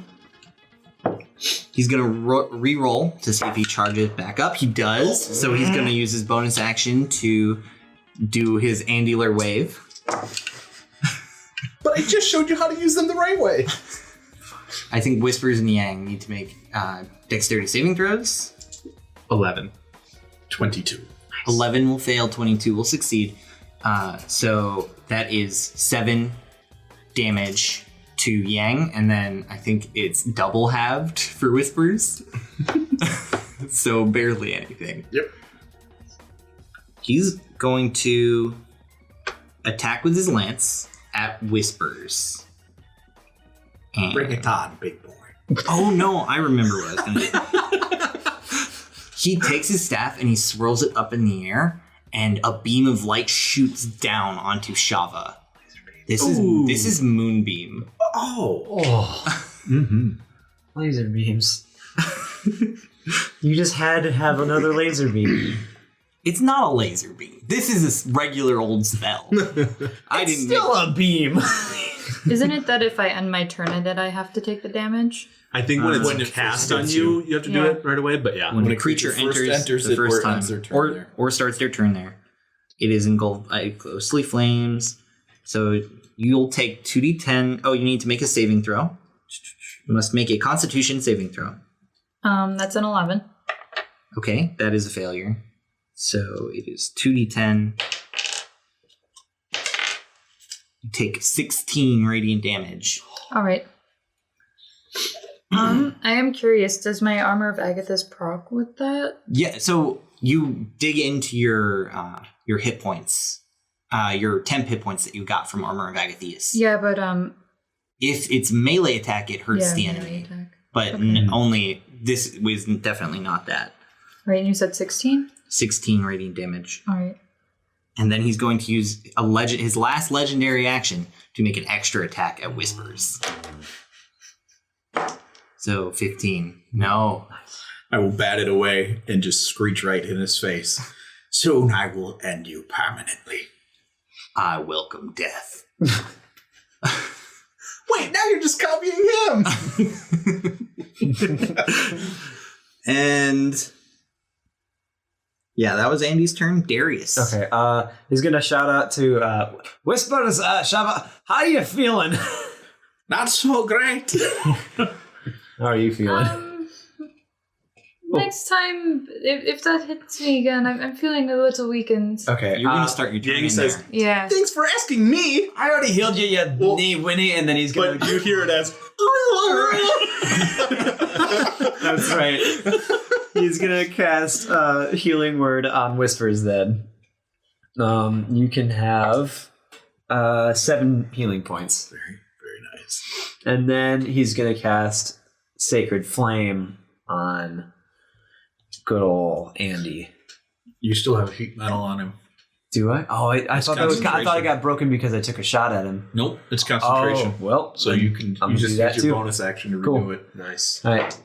He's going to re-roll to see if he charges back up. He does, so he's going to use his bonus action to do his Andyler wave. But I just showed you how to use them the right way. I think Whispers and Yang need to make dexterity saving throws. 11. 22. 11 will fail, 22 will succeed. So that is 7 damage to Yang, and then I think it's double halved for Whispers. So barely anything. Yep. He's going to attack with his lance at Whispers. And Bring it on, big boy. oh no, I remember what I was gonna do. He takes his staff and he swirls it up in the air, and a beam of light shoots down onto Shava. This is Moonbeam. Oh. Mm-hmm. Laser beams. You just had to have another laser beam. It's not a laser beam. This is a regular old spell. It's still a beam. Isn't it that if I end my turn in it, I have to take the damage? I think when when it's it cast first on hits you, you have to do Yeah. it right away. But yeah. When a a creature creature first enters enters the it first or time, ends their turn there. or starts their turn there, it is engulfed by ghostly flames. So you'll take 2d10. Oh, you need to make a saving throw. You must make a Constitution saving throw. That's an 11. Okay, that is a failure. So it is 2d10. You take 16 radiant damage. All right. I am curious. Does my Armor of Agathis proc with that? Yeah, so you dig into your hit points, your temp hit points that you got from Armor of Agathis. Yeah, but If it's melee attack, it hurts the melee enemy. attack. But only this was definitely not that. Right, and you said 16. 16 radiant damage, All right. and then he's going to use his last legendary action to make an extra attack at Whispers. So 15. No. I will bat it away and just screech right in his face. Soon I will end you permanently. I welcome death. Wait, now you're just copying him. And yeah, that was Andy's turn. Darius. Okay, he's gonna shout out to Whispers, Shava, how you feeling? Not so great. How are you feeling? Next time, if that hits me again, I'm feeling a little weakened. Okay, You're going to start your turn Yang in says- there. Yeah. Thanks for asking me. I already healed you, you knee winnie, and then he's gonna. But you hear it as. That's right. He's gonna cast Healing Word on Whispers. Then, you can have 7 healing points, Very, very nice. and then he's gonna cast Sacred Flame on good old Andy. You still have heat metal on him. Do I? Oh, I thought that was. I thought it concentration. got broken because I took a shot at him. Nope, it's concentration. Oh, well, So then you can I'm you gonna just do that use your too. bonus action to Cool. redo it. Nice. All right.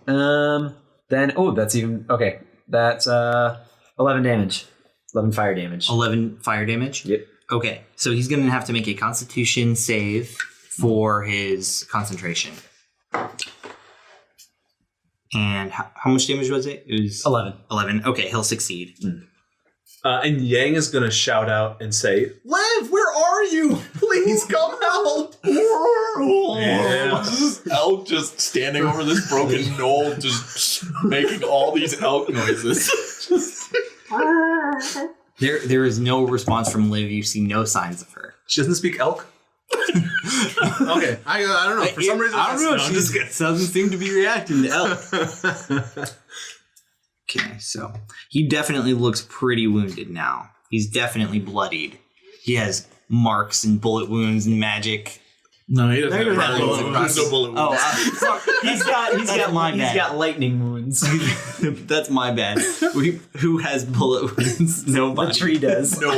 Then that's even okay. That's 11 damage. 11 fire damage. 11 fire damage? Yep. Okay, so he's going to have to make a Constitution save for his concentration. And how much damage was it? It was 11. 11. Okay, he'll succeed. And Yang is gonna shout out and say, "Lev, where are you? Please come help!" Yeah, just elk just standing over this broken knoll, just making all these elk noises. There is no response from Liv. You see no signs of her. She doesn't speak elk. Okay, I don't know. For some reason, I don't know. no, I'm She just kidding. doesn't seem to be reacting to elk. Okay, so he definitely looks pretty wounded now. He's definitely bloodied. He has marks and bullet wounds and magic. No, he doesn't There have goes bullet that wounds. There's no bullet wounds. Oh, sorry. He's got my he's bad. got lightning wounds. That's my bad. Who has bullet wounds? Nobody. The tree does. No.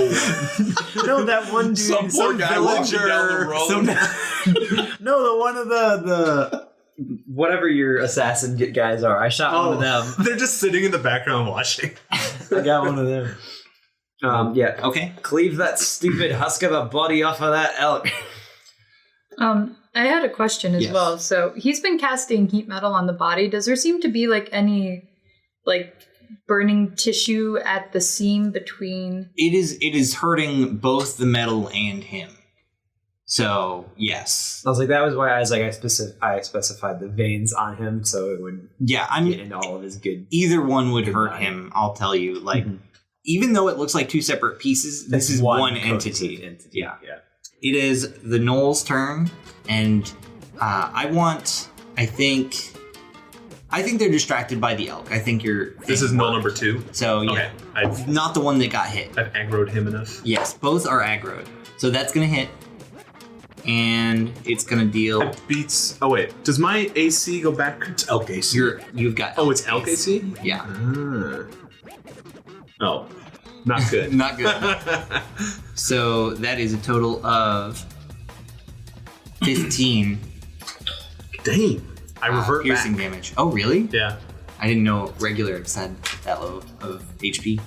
No, that one dude. Some poor guy walking down the road. No, the one of the whatever your assassin guys are. I shot one of them. They're just sitting in the background watching. I got one of them. Yeah. Okay. Cleave that stupid husk of a body off of that elk. I had a question as well. So he's been casting heat metal on the body. Does there seem to be like any like burning tissue at the seam between? It is hurting both the metal and him. So yes. I was like, that was why I was like, I specified the veins on him so it would get into all of his good. Either one would hurt him. I'll tell you. Like, even though it looks like two separate pieces, this is one entity. Yeah. It is the Knoll's turn, and I think they're distracted by the elk. I think you're. This is Knoll number 2. So yeah, okay. I've not the one that got hit. I've aggroed him enough. Yes, both are aggroed. So that's gonna hit, and it's gonna deal. It beats. Oh wait, does my AC go back? It's elk AC. You've got. Oh, it's elk AC. Yeah. Oh, not good. Not good. So that is a total of 15. Dang. I revert piercing back. damage. Oh, really? Yeah. I didn't know regular had that low of HP.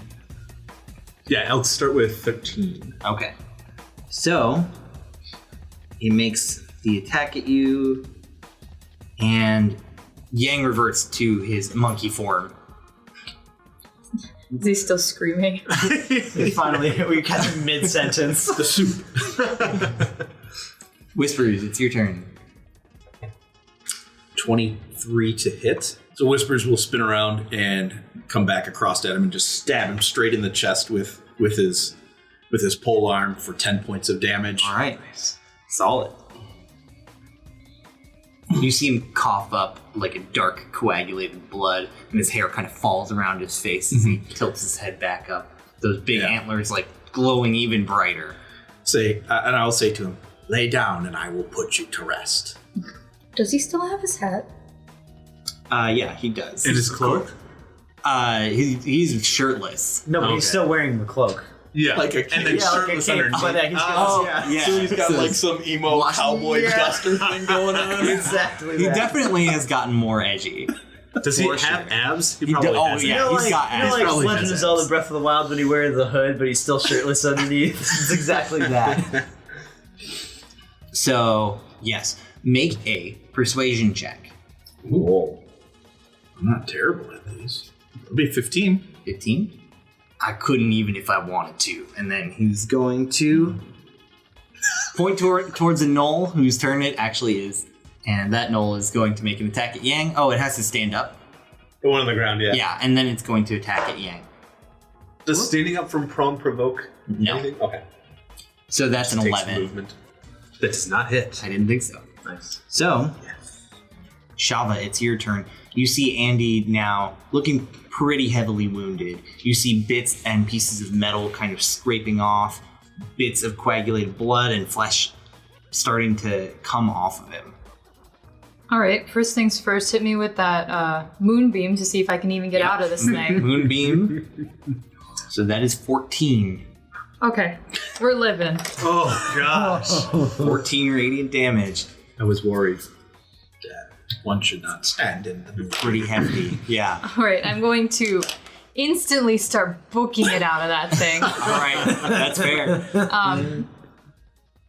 Yeah, elks start with 13. Okay. So, it makes the attack at you, and Yangne reverts to his monkey form. Is he still screaming? Finally, we got him mid-sentence. The soup. Whispers, it's your turn. 23 to hit. So Whispers will spin around and come back across at him and just stab him straight in the chest with his pole arm for 10 points of damage. All right. Solid. You see him cough up like a dark coagulated blood, and his hair kind of falls around his face as he tilts his head back up. Those big antlers like glowing even brighter. And I'll say to him, "Lay down, and I will put you to rest." Does he still have his hat? Yeah, he does. And his cloak? He's shirtless. No, but he's still wearing the cloak. Yeah. Like a and then shirtless underneath. But he's got, So he's got like some emo cowboy duster thing going on. exactly. He definitely has gotten more edgy. Does he have abs? He probably has yeah. abs. He's got abs. like Probably Legend has of abs. Zelda Breath of the Wild when he wears the hood, but he's still shirtless underneath. It's exactly that. So, yes. Make a persuasion check. Ooh. I'm not terrible at these. It'll be 15. 15? I couldn't even if I wanted to. And then he's going to point towards a Knoll whose turn it actually is. And that Knoll is going to make an attack at Yangne. Oh, it has to stand up. The one on the ground, yeah. Yeah, and then it's going to attack at Yangne. Does standing up from prone provoke No. anything? Okay. So that's an Takes 11. movement. That does not hit. I didn't think so. Nice. So, Shava, it's your turn. You see Andy now looking pretty heavily wounded. You see bits and pieces of metal kind of scraping off, bits of coagulated blood and flesh starting to come off of him. All right, first things first, hit me with that moonbeam to see if I can even get out of this thing. Moonbeam. So that is 14. Okay, we're living. Oh, gosh. 14 radiant damage. I was worried. One should not stand in the moon. Pretty hefty. Yeah. All right, I'm going to instantly start booking it out of that thing. All right. That's fair.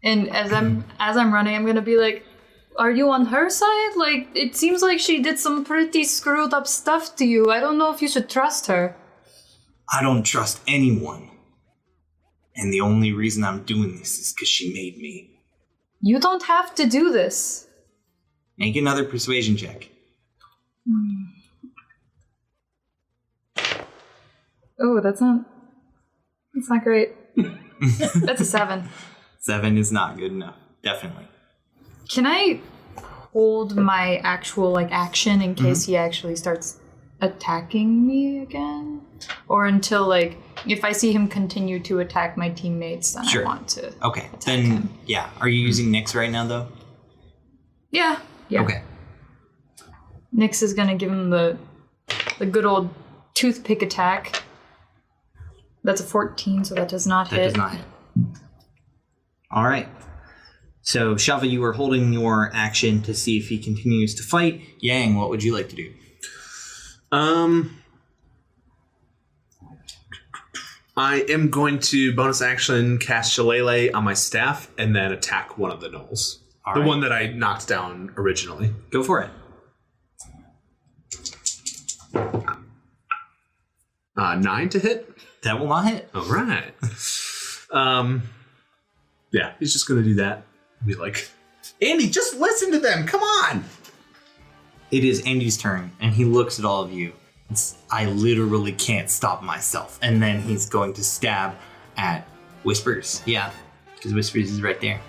And as I'm running, I'm gonna be like, "Are you on her side? Like, it seems like she did some pretty screwed up stuff to you. I don't know if you should trust her." I don't trust anyone. And the only reason I'm doing this is because she made me. You don't have to do this. Make another persuasion check. Oh, that's not great. That's a 7. 7 is not good enough. Definitely. Can I hold my actual action in case he actually starts attacking me again? Or until if I see him continue to attack my teammates, then Sure. I want to. Okay. Then, him. yeah. Are you using Nyx right now, though? Yeah. Okay. Nyx is gonna give him the good old toothpick attack. That's a 14, so that does not That hit. does not hit. All right. So, Shava, you are holding your action to see if he continues to fight. Yangne, what would you like to do? I am going to bonus action cast Shillelagh on my staff and then attack one of the gnolls. All the right. one that I knocked down originally. Go for it. 9 to hit. That will not hit. All right. Yeah, he's just gonna do that. Be like, Andy, just listen to them. Come on. It is Andy's turn, and he looks at all of you. I literally can't stop myself. And then he's going to stab at Whispers. Yeah, because Whispers is right there.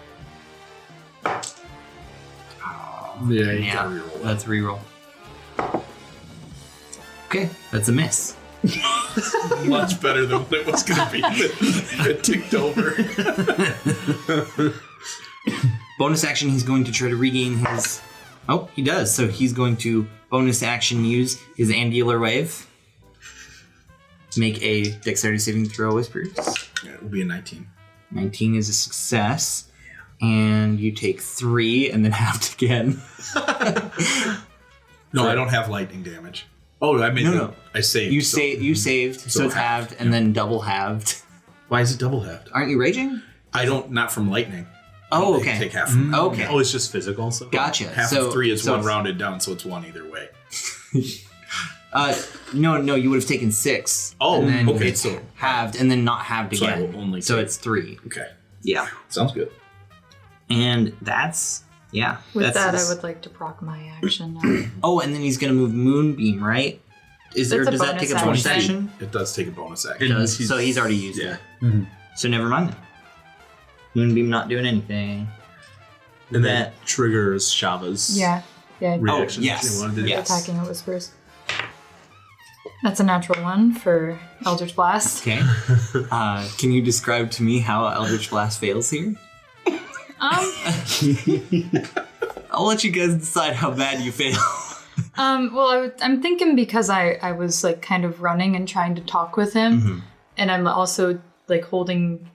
Yeah, Yeah, let's reroll. Okay, that's a miss. Much better than what it was gonna be. It ticked over. Bonus action, he's going to try to regain his... Oh, he does. So he's going to bonus action use his Angular Wave. Make a dexterity saving throw, Whispers. Yeah, it will be a 19. 19 is a success. And you take 3 and then halved again. No, I don't have lightning damage. Oh, I mean, No. I saved. You saved, so it's halved and then double halved. Why is it double halved? Aren't you raging? I don't, not from lightning. Oh, They okay. Take half from Okay. Oh, it's just physical. So Gotcha. half so, of 3 is so one it's- rounded down, so it's 1 either way. No, you would have taken 6. Oh, and then okay, it's so- halved and then not halved So I again. will only So take- it's 3. Okay, Yeah. sounds good. And that's, yeah. With that's that, his- I would like to proc my action now. Oh, and then he's going to move Moonbeam, right? Does that That's a take a bonus bonus action. action? It does take a bonus action. It does. So he's already used Yeah. it. So never mind then. Moonbeam not doing anything. And That- that triggers Shava's Yeah. reaction. yes. She wanted to- Yes. Attacking at Whispers. That's a natural 1 for Eldritch Blast. Okay. Can you describe to me how Eldritch Blast fails here? I'll let you guys decide how bad you fail. Well, I'm thinking because I was like kind of running and trying to talk with him, and I'm also like holding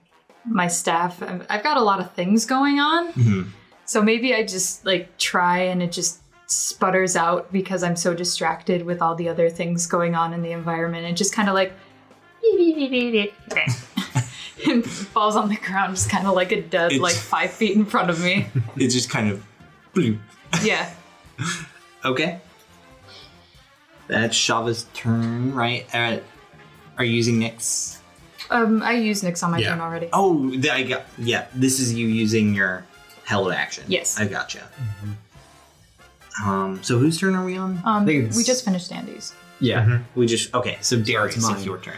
my staff. I've got a lot of things going on, so maybe I just like try and it just sputters out because I'm so distracted with all the other things going on in the environment. It just kind of like and falls on the ground, just kind of like a dud, It's- like 5 feet in front of me. It just kind of... bloop. Yeah. Okay. That's Shava's turn, right? Are you using Nyx? I used Nyx on my Yeah. turn already. Oh, this is you using your held action. Yes. I gotcha. So whose turn are we on? think it's- We just finished Andy's. Yeah. Okay, so Darius, it's mine. it's your turn.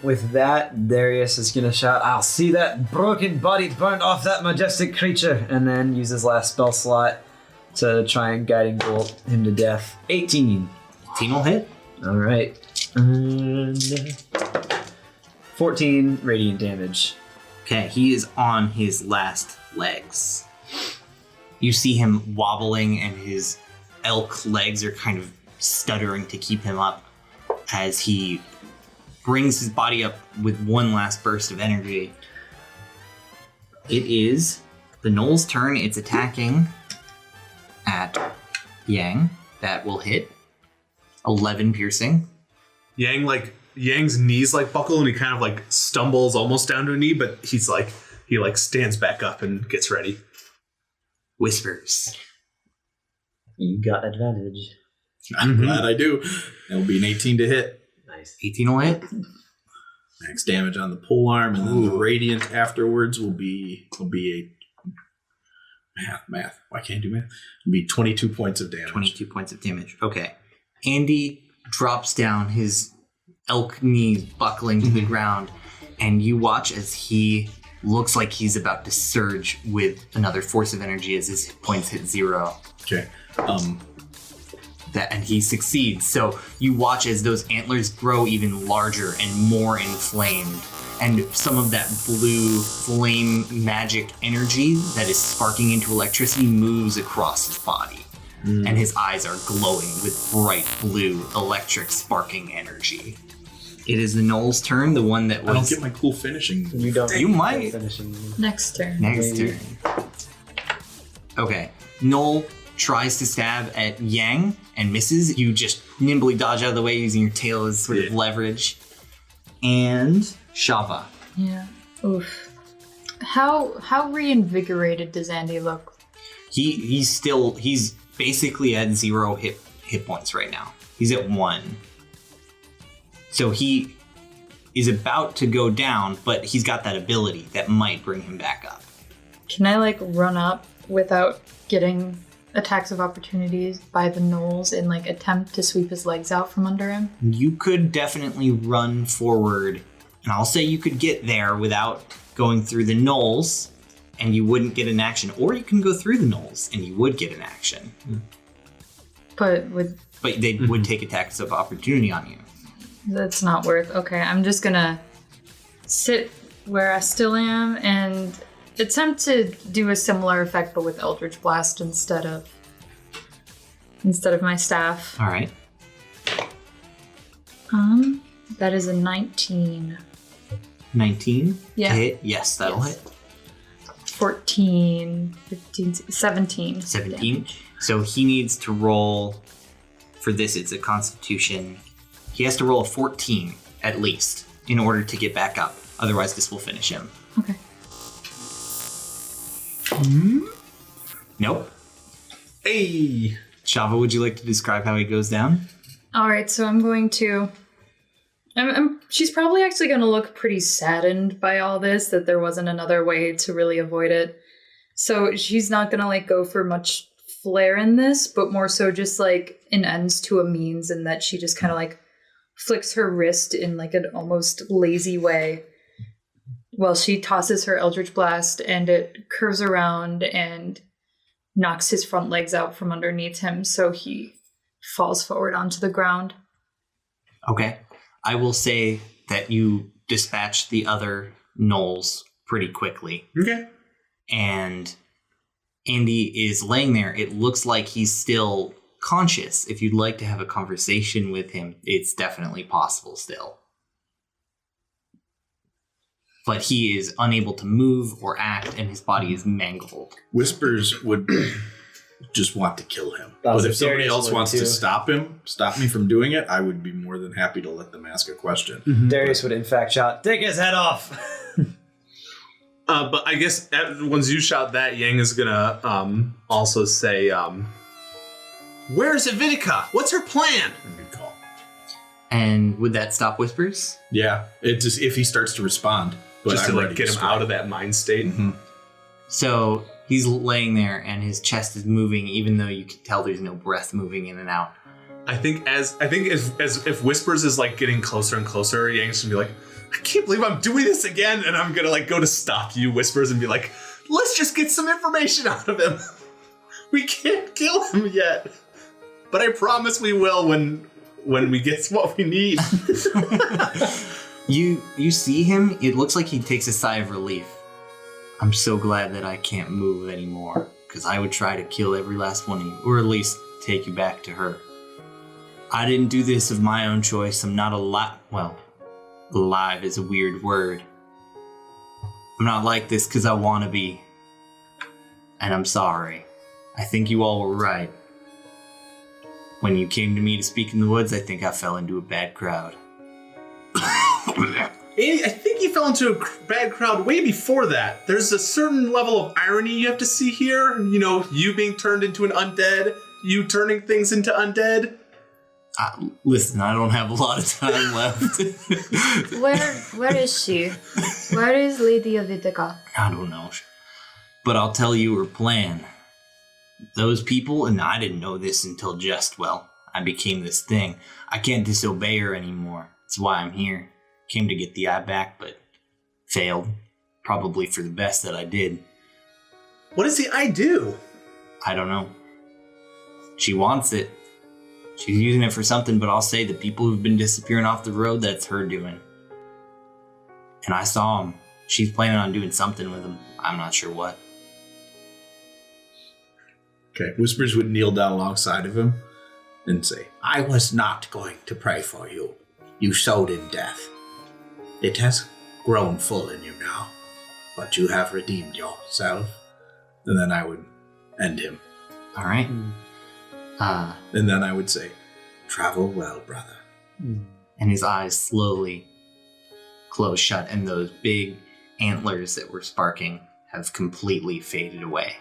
With that, Darius is gonna shout, "I'll see that broken body burnt off that majestic creature," and then use his last spell slot to try and guiding bolt him to death. 18. Team will hit. All right. And 14 radiant damage. Okay, he is on his last legs. You see him wobbling, and his elk legs are kind of stuttering to keep him up as he brings his body up with one last burst of energy. It is the Gnoll's turn. It's attacking at Yangne. That will hit. 11 piercing. Yang's knees like buckle and he kind of like stumbles almost down to a knee, but he stands back up and gets ready. Whispers. You got advantage. I'm glad I do. It'll be an 18 to hit. Nice. 18 will hit. Max damage on the pole arm, and then the radiant afterwards will be a math. Why can't I do math? It'll be 22 points of damage. 22 points of damage. Okay. Andy drops down, his elk knees buckling to the ground, and you watch as he looks like he's about to surge with another force of energy as his hit points hit 0. Okay. And he succeeds. So you watch as those antlers grow even larger and more inflamed, and some of that blue flame magic energy that is sparking into electricity moves across his body. And his eyes are glowing with bright blue electric sparking energy. It is the Gnoll's turn, the one that was I don't get my cool finishing. You don't. You might. Finishing. Next turn. next Maybe. turn. Okay. Noel tries to stab at Yangne and misses. You just nimbly dodge out of the way using your tail as sort of leverage. And Shava. Yeah. Oof. How reinvigorated does Andy look? He's basically at 0 hit points right now. He's at 1. So he is about to go down, but he's got that ability that might bring him back up. Can I run up without getting attacks of opportunities by the gnolls and attempt to sweep his legs out from under him? You could definitely run forward, and I'll say you could get there without going through the gnolls, and you wouldn't get an action. Or you can go through the gnolls, and you would get an action. But they would take attacks of opportunity on you. that's not worth. Okay, I'm just gonna sit where I still am and attempt to do a similar effect, but with Eldritch Blast instead of my staff. All right. That is a 19. 19 Yeah. to hit? Yes, that'll hit. 14, 15, 17. 17. So he needs to roll, for this it's a constitution. He has to roll a 14 at least in order to get back up. Otherwise this will finish him. Okay. Nope. Hey! Shava, would you like to describe how he goes down? All right, so I'm going to. She's probably actually going to look pretty saddened by all this, that there wasn't another way to really avoid it. So she's not going to go for much flair in this, but more so just an ends to a means, and that she just kind of flicks her wrist in an almost lazy way while she tosses her Eldritch Blast, and it curves around and knocks his front legs out from underneath him, so he falls forward onto the ground. Okay. I will say that you dispatch the other gnolls pretty quickly. Okay. And Andy is laying there. It looks like he's still conscious. If you'd like to have a conversation with him, it's definitely possible still. But he is unable to move or act, and his body is mangled. Whispers would just want to kill him. That was But if if somebody Darius else would wants too. to stop me from doing it, I would be more than happy to let them ask a question. Darius would in fact shout, "Take his head off!" But I guess once you shout that, Yangne is gonna also say, "Where's Evitica? What's her plan?" Good call. And would that stop Whispers? Yeah, it just if he starts to respond, but Just I'm to ready get him strike. out of that mind state. So he's laying there, and his chest is moving, even though you can tell there's no breath moving in and out. I think if Whispers is getting closer and closer, Yang's gonna be I can't believe I'm doing this again, and I'm gonna go to stop you, Whispers, and be let's just get some information out of him. We can't kill him yet, but I promise we will when we get what we need. You see him, it looks like he takes a sigh of relief. I'm so glad that I can't move anymore, because I would try to kill every last one of you, or at least take you back to her. I didn't do this of my own choice. I'm not alive is a weird word. I'm not like this because I want to be. And I'm sorry. I think you all were right. When you came to me to speak in the woods, I think I fell into a bad crowd. Andy, I think you fell into a bad crowd way before that. There's a certain level of irony you have to see here. You being turned into an undead, you turning things into undead. Listen, I don't have a lot of time left. Where is she? Where is Lady Evitica? I don't know. But I'll tell you her plan. Those people, and I didn't know this until I became this thing. I can't disobey her anymore. That's why I'm here. Came to get the eye back, but failed. Probably for the best that I did. What does the eye do? I don't know. She wants it. She's using it for something, but I'll say the people who've been disappearing off the road, that's her doing. And I saw them. She's planning on doing something with them. I'm not sure what. Okay, Whispers would kneel down alongside of him and say, I was not going to pray for you. You sowed in death. It has grown full in you now, but you have redeemed yourself. And then I would end him. All right. And then I would say, travel well, brother. And his eyes slowly close shut, and those big antlers that were sparking have completely faded away.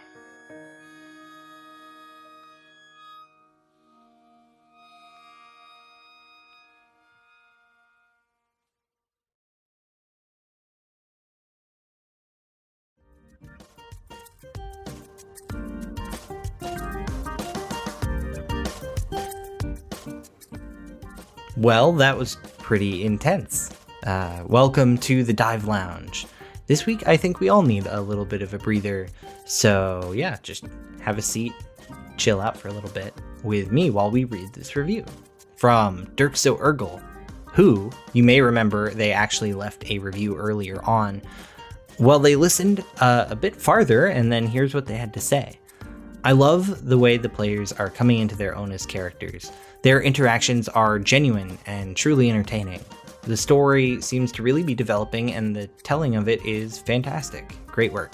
Well, that was pretty intense. Welcome to the Dive Lounge. This week, I think we all need a little bit of a breather. So yeah, just have a seat, chill out for a little bit with me while we read this review. From Dirkso Urgel, who, you may remember, they actually left a review earlier on. Well, they listened a bit farther, and then here's what they had to say. I love the way the players are coming into their own as characters. Their interactions are genuine and truly entertaining. The story seems to really be developing, and the telling of it is fantastic. Great work.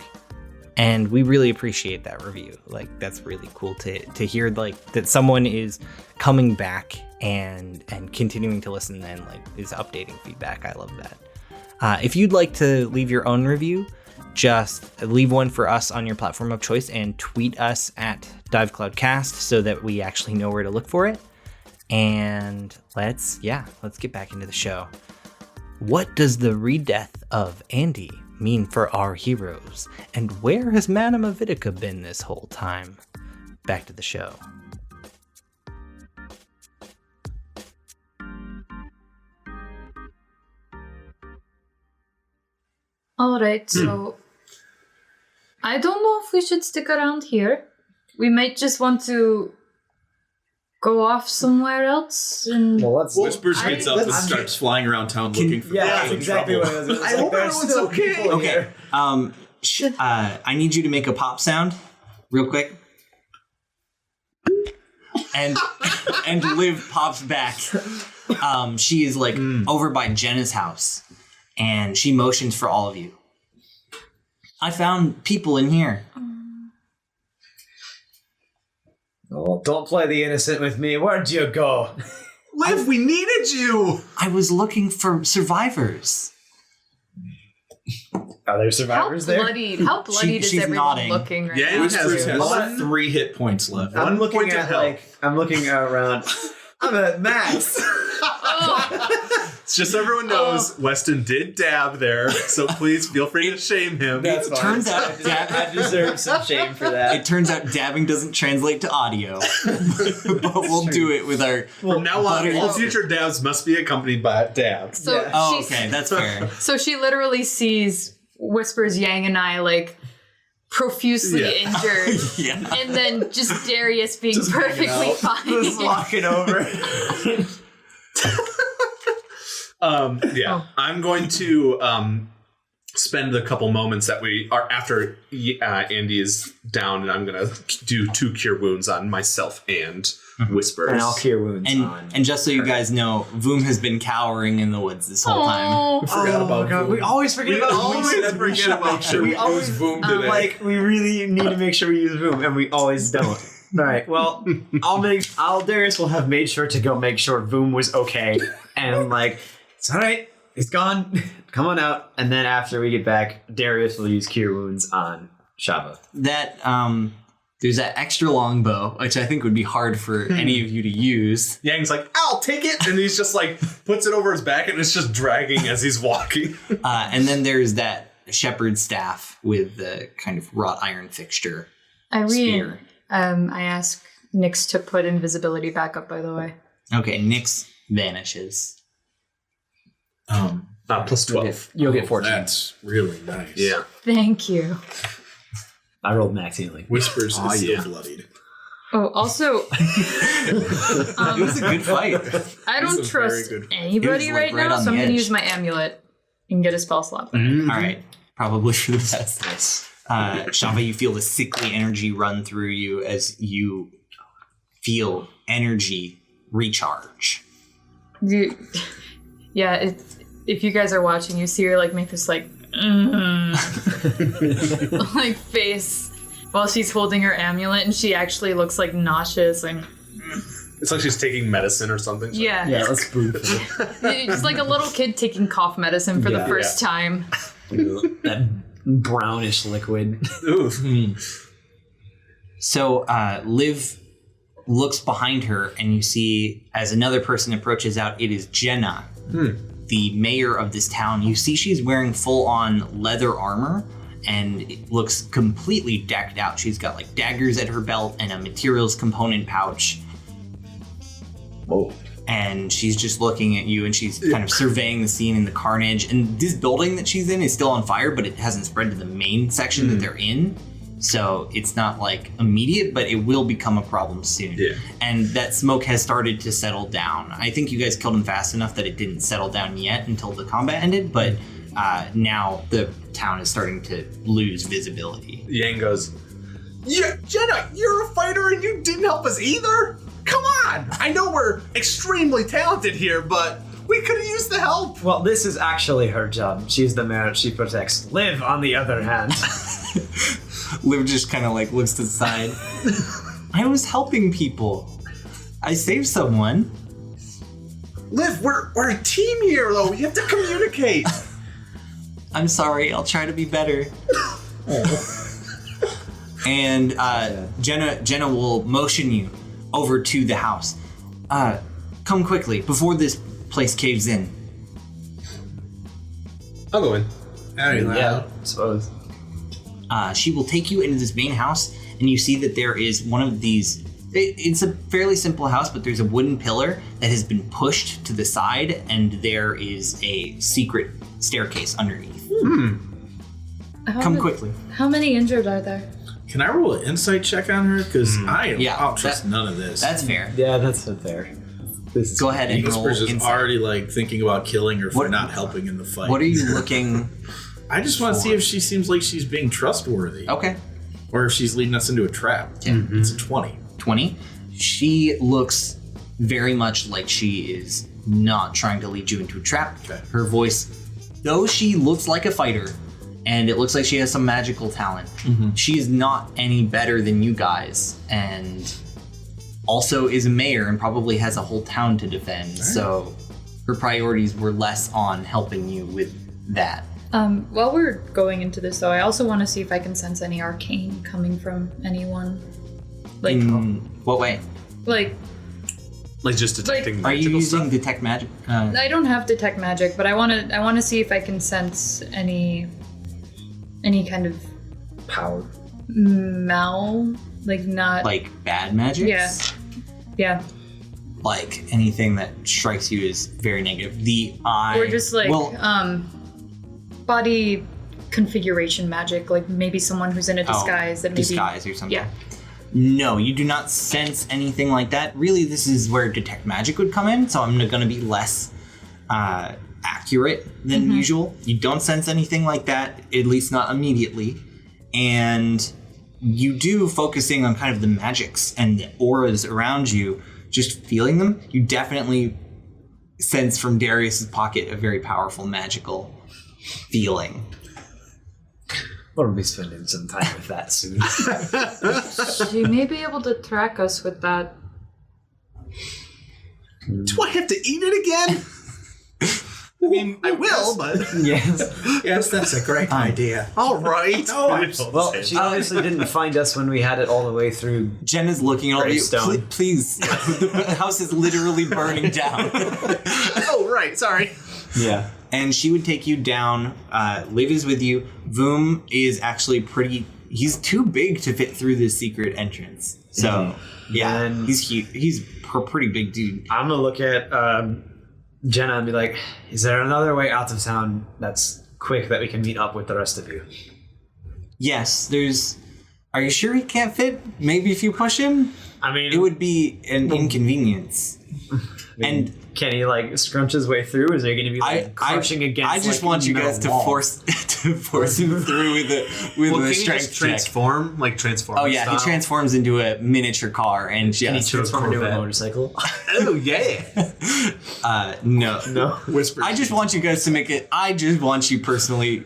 And we really appreciate that review. Like, that's really cool to hear, like, that someone is coming back and continuing to listen and, like, is updating feedback. I love that. If you'd like to leave your own review, just leave one for us on your platform of choice and tweet us at DiveCloudCast so that we actually know where to look for it. And let's get back into the show. What does the re-death of Andy mean for our heroes? And where has Madame Avidica been this whole time? Back to the show. All right, so I don't know if we should stick around here. We might just want to go off somewhere else. And Well, let's. Whispers gets up and let's- starts flying around town looking for Yeah, people that's in exactly trouble. what I was going to I say. hope There's everyone's still okay. people Okay. here. I need you to make a pop sound real quick. And Liv pops back. She is like over by Jenna's house, and she motions for all of you. I found people in here. Oh, don't play the innocent with me. Where'd you go? Liv, we needed you. I was looking for survivors. Are there survivors there? How bloodied is she's everyone nodding. looking right Yeah, now? Whispers Has has 3 hit points left. One I'm looking point of at health. I'm looking around. I'm at max. It's just so everyone knows Weston did dab there, so please feel free to shame him. That's fine. Turns out I deserve some shame for that. It turns out dabbing doesn't translate to audio, but we'll do it with our. From now on, Butter- all future dabs must be accompanied by dabs. So Yeah. Oh, she's- okay, that's fair. So she literally sees Whispers, Yangne, and I like profusely Yeah. injured, Yeah. and then just Darius being perfectly fine. Just walking over. I'm going to spend the couple moments that we are after Andy is down, and I'm gonna do 2 cure wounds on myself and Whispers. And I'll cure wounds on. And just so you guys know, Voom has been cowering in the woods this whole time. Oh, Forgot about God, Voom. we always forget We about always Voom. forget about Sure, We we always- use Voom today. Like, we really need to make sure we use Voom, and we always don't. All right. Well, Darius will have made sure to go make sure Voom was okay, and like, it's all right. It's gone. Come on out. And then after we get back, Darius will use cure wounds on Shava. That there's that extra long bow, which I think would be hard for any of you to use. Yang's like, I'll take it, and he's just like puts it over his back, and it's just dragging as he's walking. And then there's that shepherd's staff with the kind of wrought iron fixture. Irene, Spear. I asked Nyx to put invisibility back up, by the way. Okay, Nyx vanishes. Plus 12. You'll get 14. That's really nice. Yeah. Thank you. I rolled max healing. Whispers is yeah. still bloodied. Oh, also, It was a good fight. I don't It's a very trust good fight. anybody It was, like, right right now, on so I'm the going to edge. use my amulet and get a spell slot. All right, probably for the best. Shava, you feel the sickly energy run through you as you feel energy recharge. Yeah, if you guys are watching, you see her like make this like like face, while she's holding her amulet, and she actually looks like nauseous and It's like she's taking medicine or something. yeah. Yeah, let's spoon for It's like a little kid taking cough medicine for the first time. that brownish liquid. Ooh. So Liv looks behind her, and you see as another person approaches out, it is Jenna, the mayor of this town. You see she's wearing full-on leather armor, and it looks completely decked out. She's got like daggers at her belt and a materials component pouch. Whoa. And she's just looking at you, and she's kind of surveying the scene and the carnage. And this building that she's in is still on fire, but it hasn't spread to the main section that they're in. So it's not like immediate, but it will become a problem soon. Yeah. And that smoke has started to settle down. I think you guys killed him fast enough that it didn't settle down yet until the combat ended, but now the town is starting to lose visibility. Yangne goes, yeah, Jenna, you're a fighter and you didn't help us either? Come on! I know we're extremely talented here, but we could have used the help. Well, this is actually her job. She's the mayor. She protects. Liv, on the other hand. Liv just kind of like looks to the side. I was helping people. I saved someone. Liv, we're a team here, though. You have to communicate. I'm sorry. I'll try to be better. And Jenna will motion you over to the house. Come quickly before this place caves in. I'll go in. Yeah, I suppose. She will take you into this main house, and you see that there is one of these. It's a fairly simple house, but there's a wooden pillar that has been pushed to the side, and there is a secret staircase underneath. Come quickly. How many injured are there? Can I roll an insight check on her? Because I don't trust none of this. That's fair. Yeah, that's fair. This is Go ahead and roll Whispers is insight. already like thinking about killing her for not helping in the fight. What are you looking? I just want to see if she seems like she's being trustworthy. Okay. Or if she's leading us into a trap. It's a 20. 20. She looks very much like she is not trying to lead you into a trap. Okay. Her voice, though she looks like a fighter, and it looks like she has some magical talent, she is not any better than you guys, and also is a mayor and probably has a whole town to defend. Right. So her priorities were less on helping you with that. While we're going into this, though, I also want to see if I can sense any arcane coming from anyone. Like, In what way? like Like just detecting Are you magical using stuff? detect magic? I don't have detect magic, but I want to see if I can sense any kind of power. like not Like bad magic? yeah. Like anything that strikes you as very negative. The eye. Or just like body configuration magic, like maybe someone who's in a disguise that maybe disguise or something. Yeah. No, you do not sense anything like that. Really, this is where detect magic would come in, so I'm going to be less accurate than usual. You don't sense anything like that, at least not immediately. And you do, focusing on kind of the magics and the auras around you, just feeling them, you definitely sense from Darius's pocket a very powerful magical feeling. We'll be spending some time with that soon. She may be able to track us with that. Do I have to eat it again? I mean, I will, but... Yes. Yes, that's a great idea. All right. Well, she obviously didn't find us when we had it all the way through. Jen is looking at all of you. Gravestone. Please, the house is literally burning down. Oh, right. Sorry. Yeah. And she would take you down. Liv is with you. Voom is actually pretty... He's too big to fit through this secret entrance. So, yeah, And- he's huge. He's a pretty big dude. I'm gonna look at Jenna and be like, is there another way out of town that's quick that we can meet up with the rest of you? Yes, there's... Are you sure he can't fit? Maybe if you push him? I mean, It would be an inconvenience. And... can he like scrunch his way through? Is there going to be like crushing against? I just like, want you metal guys to wall? force him through with Well, a can he strength just check. transform? Like transform Oh yeah, style? he transforms into a miniature car, and Can he transform into a Corvette. motorcycle? Oh, yeah. no. No. Whisper. I just want you guys to make it. I just want you personally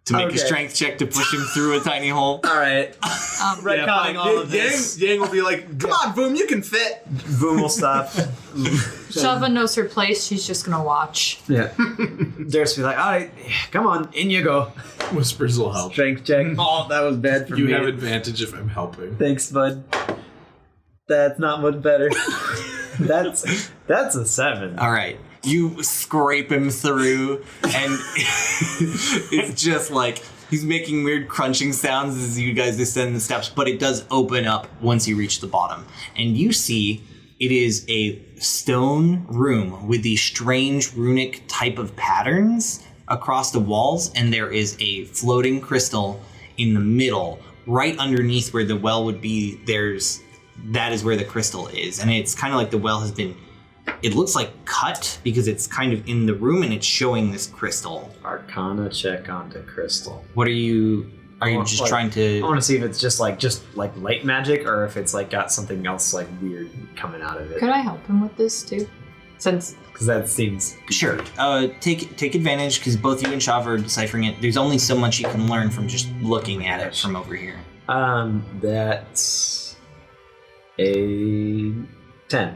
to make a Okay. strength check to push him through a tiny hole. All right. Retconning all of this. Yang will be like, come on, Boom, you can fit. Boom will stop. Shava knows her place. She's just gonna watch. Yeah. Darius will be like, all right, come on, in you go. Whispers will help. Strength check. Oh, that was bad for You me. have advantage if I'm helping. Thanks, bud. That's not much better. That's a 7. All right. You scrape him through, and it's just like he's making weird crunching sounds as you guys descend the steps, but it does open up once you reach the bottom. And you see it is a stone room with these strange runic type of patterns across the walls, and there is a floating crystal in the middle, right underneath where the well would be. That is where the crystal is, and it's kind of like the well has been, it looks like cut because it's kind of in the room and it's showing this crystal. Arcana check onto crystal. What are you just trying I to... want to see if it's just like light magic, or if it's like got something else like weird coming out of it. Could I help him with this too? Since Because that seems Sure. Take advantage because both you and Shava are deciphering it. There's only so much you can learn from just looking at it from over here. That's a 10.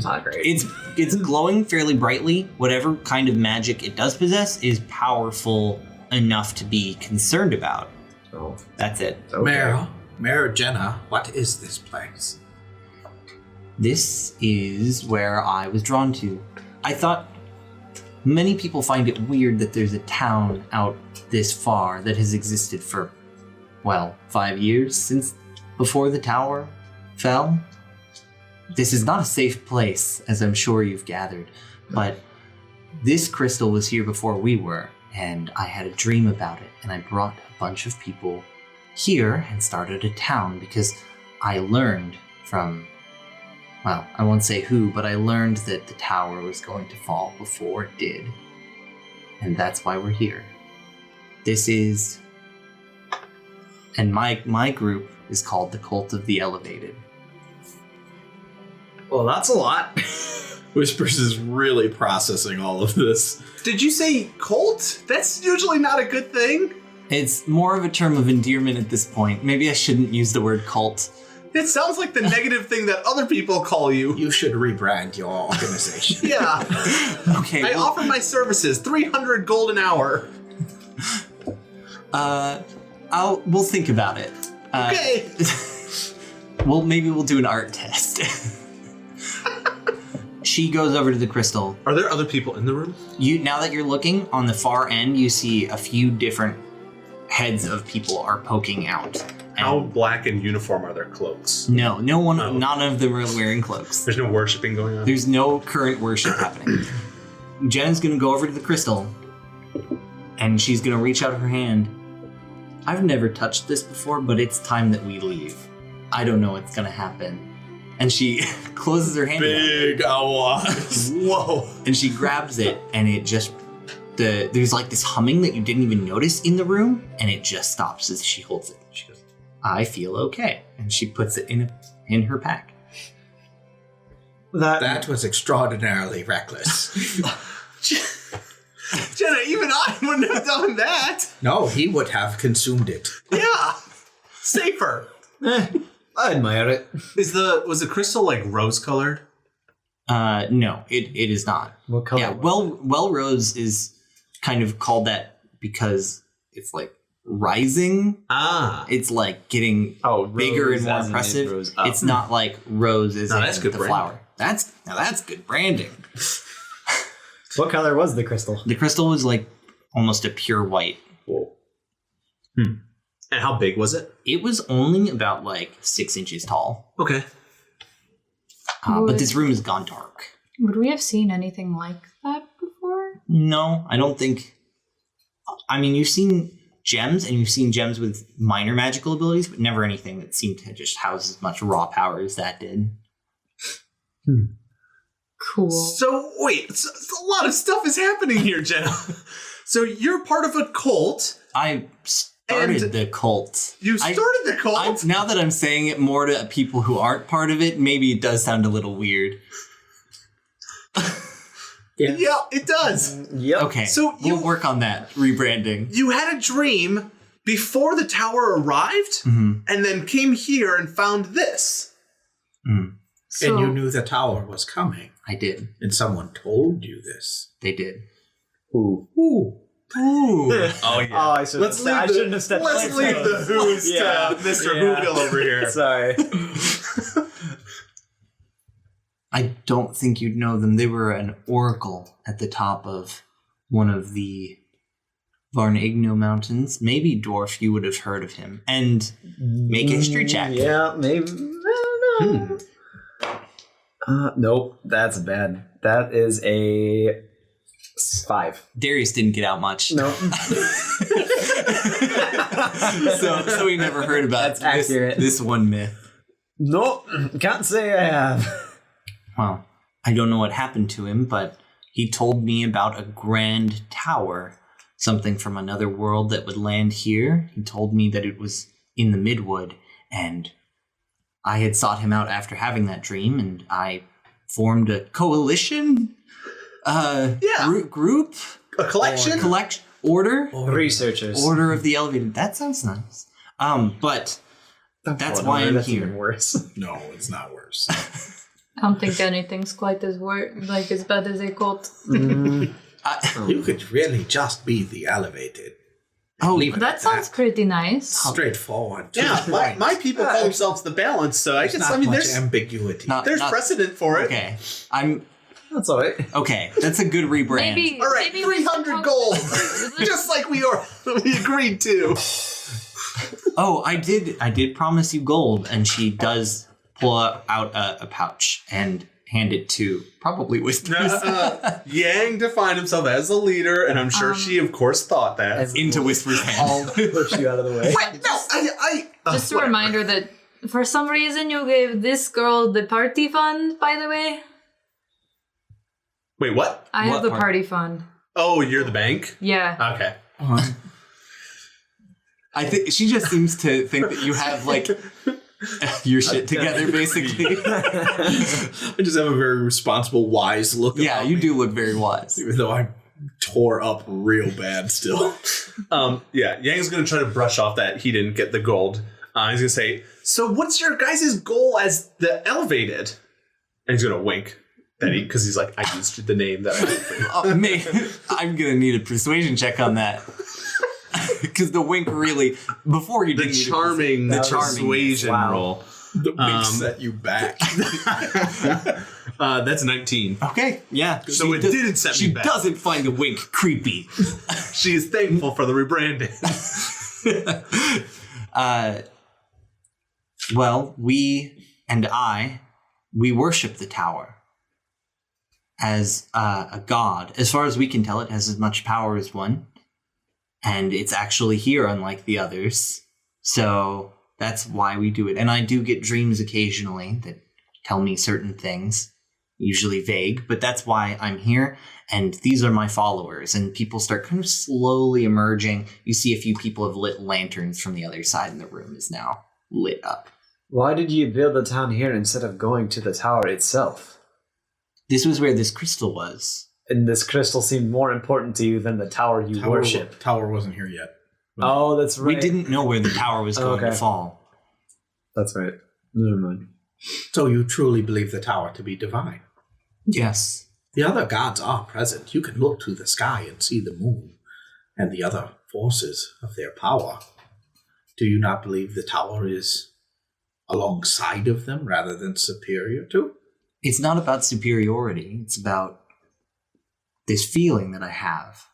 Not great. It's glowing fairly brightly. Whatever kind of magic it does possess is powerful enough to be concerned about. Oh, That's it. okay. Mayor Jenna, what is this place? This is where I was drawn to. I thought many people find it weird that there's a town out this far that has existed for, 5 years since before the tower fell. This is not a safe place, as I'm sure you've gathered, but this crystal was here before we were, and I had a dream about it, and I brought a bunch of people here and started a town because I learned from, I won't say who, but I learned that the tower was going to fall before it did, and that's why we're here. This is, and my group is called the Cult of the Elevated. Well, that's a lot. Whispers is really processing all of this. Did you say cult? That's usually not a good thing. It's more of a term of endearment at this point. Maybe I shouldn't use the word cult. It sounds like the negative thing that other people call you. You should rebrand your organization. Yeah. Okay. I offer my services, 300 gold an hour. We'll think about it. Okay. Maybe we'll do an art test. She goes over to the crystal. Are there other people in the room? Now that you're looking on the far end, you see a few different heads of people are poking out. How black in uniform are their cloaks? No one, none of them are wearing cloaks. There's no worshiping going on? There's no current worship happening. Jenna's gonna go over to the crystal, and she's gonna reach out her hand. I've never touched this before, but it's time that we leave. I don't know what's gonna happen. And she closes her hand Big awas. Whoa. and she grabs it, and it just, there's like this humming that you didn't even notice in the room, and it just stops as she holds it. She goes, I feel okay. And she puts it in her pack. That was extraordinarily reckless. Jenna, even I wouldn't have done that. No, he would have consumed it. Yeah. Safer. I admire it. Was the crystal like rose colored? No, it is not. What color? Yeah, Wellrose is kind of called that because it's like rising. Ah. It's like getting bigger and more impressive. It's not like rose is that's good the branding. flower. That's good branding. What color was the crystal? The crystal was like almost a pure white. Whoa. And how big was it? It was only about like 6 inches tall. Okay. But this room has gone dark. would we have seen anything like that before? No, I don't think. I mean, you've seen gems, and you've seen gems with minor magical abilities, but never anything that seemed to just house as much raw power as that did. Cool. So, wait, a lot of stuff is happening here, Jenna. So you're part of a cult. I started the cult. You started the cult? Now that I'm saying it more to people who aren't part of it, maybe it does sound a little weird. Yeah, it does. Yep. Okay, So we'll work on that rebranding. You had a dream before the tower arrived, and then came here and found this. So, And you knew the tower was coming. I did. And someone told you this. They did. Ooh. Ooh. Oh yeah. Oh, I shouldn't Let's have, leave I the, shouldn't have stepped let's in. leave the Who's Yeah. to Mr. Yeah. Whoville over here. Sorry. I don't think you'd know them. They were an oracle at the top of one of the Varnigno Mountains. Maybe Dwarf, you would have heard of him. And make a history check. Yeah, maybe. I don't know. Nope, that's bad. That is a 5. Darius didn't get out much. Nope. so we never heard about That's accurate. this one myth. Nope, can't say I have. Well, I don't know what happened to him, but he told me about a grand tower, something from another world that would land here. He told me that it was in the Midwood, and I had sought him out after having that dream, and I formed a coalition, group, A collection? order Researchers. of the Elevated. That sounds nice. But that's why I'm that's here. even worse. No, it's not worse. I don't think anything's quite as as bad as a cult. You could really just be the elevated. Oh, Leave it That at sounds pretty nice. straightforward. to Yeah, the my, point. my people call themselves the balance, so I There's guess, not I mean, much there's ambiguity. there's precedent for it. Okay, That's alright. okay. That's a good rebrand. Maybe. All right, maybe we 300 gold, just like we agreed to. Oh, I did promise you gold, and she does pull out a pouch and hand it to probably Whispers. Yangne defined himself as a leader, and I'm sure she, of course, thought that. into Whispers' I'll hand. push you out of the way. No, I Just a whatever. reminder that for some reason you gave this girl the party fund, by the way. Wait, what? I What have the part? party fund. Oh, you're the bank? Yeah. Okay. I think she just seems to think that you have like your shit together, basically. I just have a very responsible, wise look. Yeah, about you me, do look very wise. even though I tore up real bad still. Yeah, Yang's gonna try to brush off that he didn't get the gold. He's gonna say, so what's your guys' goal as the elevated? And he's gonna wink. Because he's like, I used the name that I I'm gonna need a persuasion check on that. Because the wink really, before you the didn't need charming That was- persuasion wow. roll. The wink set you back. That's 19. Okay, yeah. So it didn't set me She back. doesn't find the wink creepy. She is thankful for the rebranding. Well, we worship the tower as a god. As far as we can tell, it has as much power as one. And it's actually here, unlike the others. So that's why we do it. And I do get dreams occasionally that tell me certain things, usually vague, but that's why I'm here. And these are my followers. And people start kind of slowly emerging. You see a few people have lit lanterns from the other side, and the room is now lit up. Why did you build the town here instead of going to the tower itself? This was where this crystal was. And this crystal seemed more important to you than the tower you worship. Tower wasn't here yet. Oh, that's right. We didn't know where the tower was going to Okay. fall. That's right. Never mind. So you truly believe the tower to be divine? Yes. The other gods are present. You can look to the sky and see the moon and the other forces of their power. Do you not believe the tower is alongside of them rather than superior to? It's not about superiority. It's about this feeling that I have.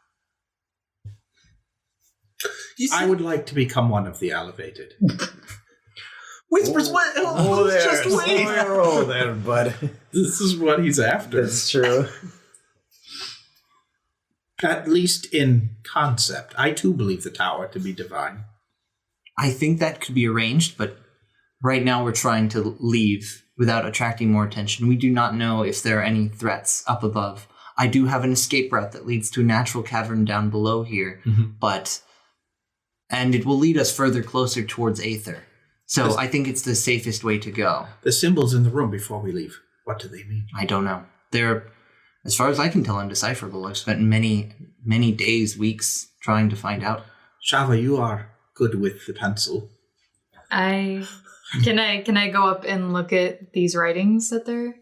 I would like to become one of the elevated. Whispers, what? Oh, there. Just wait. Oh, there, bud. This is what he's after. That's true. At least in concept. I too believe the tower to be divine. I think that could be arranged, but right now we're trying to leave without attracting more attention. We do not know if there are any threats up above. I do have an escape route that leads to a natural cavern down below here, and it will lead us further closer towards Aether. So I think it's the safest way to go. The symbols in the room before we leave, what do they mean? I don't know. They're As far as I can tell, undecipherable. I've spent many, many days, weeks trying to find out. Shava, you are good with the pencil. Can I go up and look at these writings that they're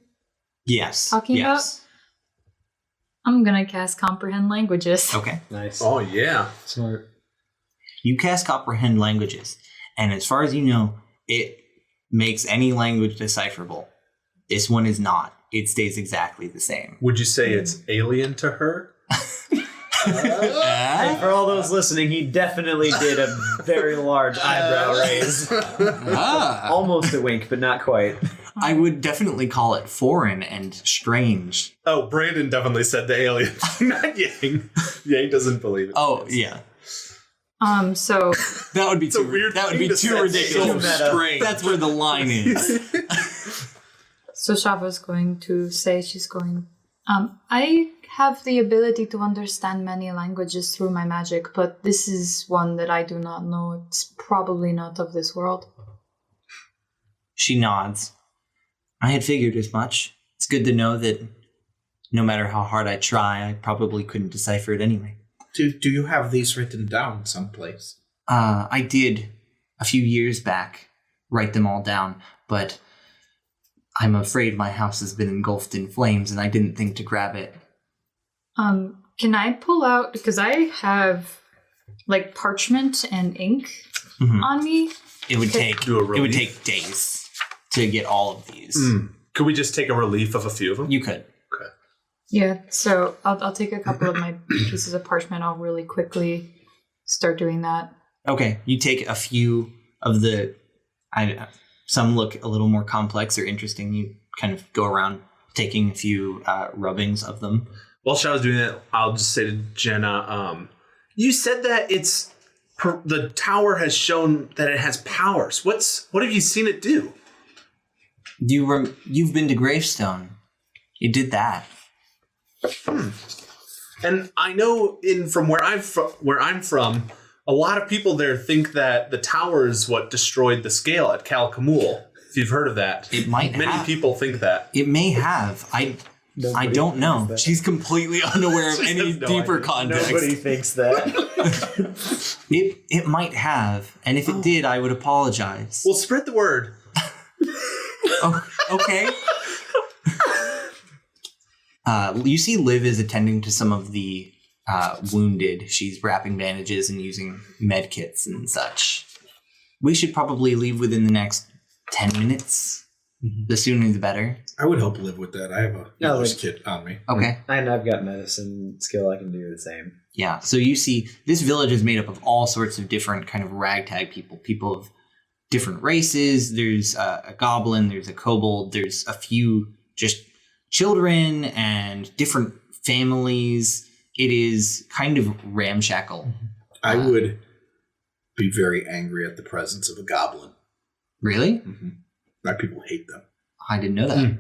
Yes. talking about? I'm gonna cast Comprehend Languages. Okay. Nice. Oh, yeah. Smart. You cast Comprehend Languages, and as far as you know, it makes any language decipherable. This one is not. It stays exactly the same. Would you say it's alien to her? And for all those listening, he definitely did a very large eyebrow raise. Almost a wink, but not quite. I would definitely call it foreign and strange. Oh, Brandon definitely said the alien. Not Yang. Yang doesn't believe it. Oh, yeah. So That would be It's a too weird That would thing be to too say. ridiculous. So strange. That's where the line is. Shava's going to say I have the ability to understand many languages through my magic, but this is one that I do not know. It's probably not of this world. She nods. I had figured as much. It's good to know that no matter how hard I try, I probably couldn't decipher it anyway. Do you have these written down someplace? I did a few years back write them all down, but I'm afraid my house has been engulfed in flames and I didn't think to grab it. Can I pull out, because I have like parchment and ink on me. It would Okay. take Do a it would relief. take days to get all of these. Could we just take a relief of a few of them? You could. Yeah, so I'll take a couple of my pieces of parchment. I'll really quickly start doing that. Okay, you take a few of the some look a little more complex or interesting. You kind of go around taking a few rubbings of them. While Shava's doing that, I'll just say to Jenna, you said that the tower has shown that it has powers. What have you seen it do? You've been to Gravestone. It did that. And I know from where I'm from, a lot of people there think that the tower is what destroyed the scale at Cal Kamul. If you've heard of that, It might many have. people think that. It may have. I don't know. She's completely unaware of any has no deeper idea. context. Nobody thinks that. It might have, and if it did, I would apologize. Well, spread the word. Oh, okay. You see Liv is attending to some of the wounded. She's wrapping bandages and using med kits and such. We should probably leave within the next 10 minutes. The sooner the better. I would help live with that. I have a Yeah, nurse like- kit on me. Okay. And I've got medicine skill. I can do the same. Yeah. So you see this village is made up of all sorts of different kind of ragtag people of different races. There's a goblin, there's a kobold, there's a few just children and different families. It is kind of ramshackle. I would be very angry at the presence of a goblin. Really? My people hate them. I didn't know that.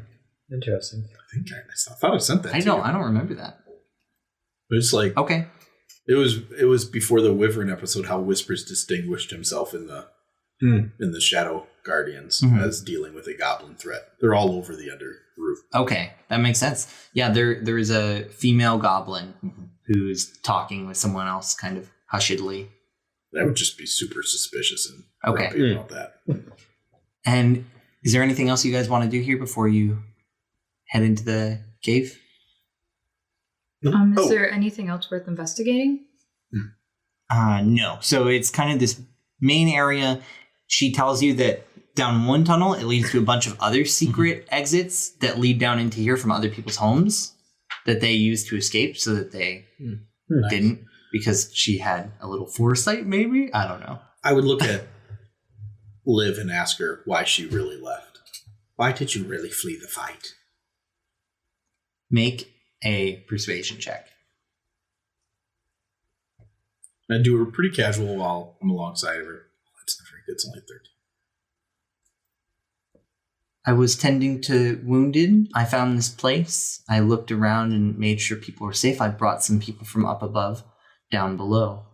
Interesting. I thought I sent that. I to don't. you. I don't remember that. It's like Okay. it was before the Wyvern episode. How Whispers distinguished himself in the Shadow Guardians as dealing with a goblin threat. They're all over the under roof. Okay, that makes sense. Yeah, there is a female goblin who's talking with someone else, kind of hushedly. I would just be super suspicious and Okay. grumpy about that. And is there anything else you guys want to do here before you head into the cave? Is there anything else worth investigating? No. So it's kind of this main area. She tells you that down one tunnel, it leads to a bunch of other secret exits that lead down into here from other people's homes that they use to escape so that they didn't, because she had a little foresight, maybe? I don't know. I would look at Liv and ask her why she really left. Why did you really flee the fight? Make a persuasion check. I do her pretty casual while I'm alongside of her. That's not very good. It's only 13. I was tending to wounded. I found this place. I looked around and made sure people were safe. I brought some people from up above down below.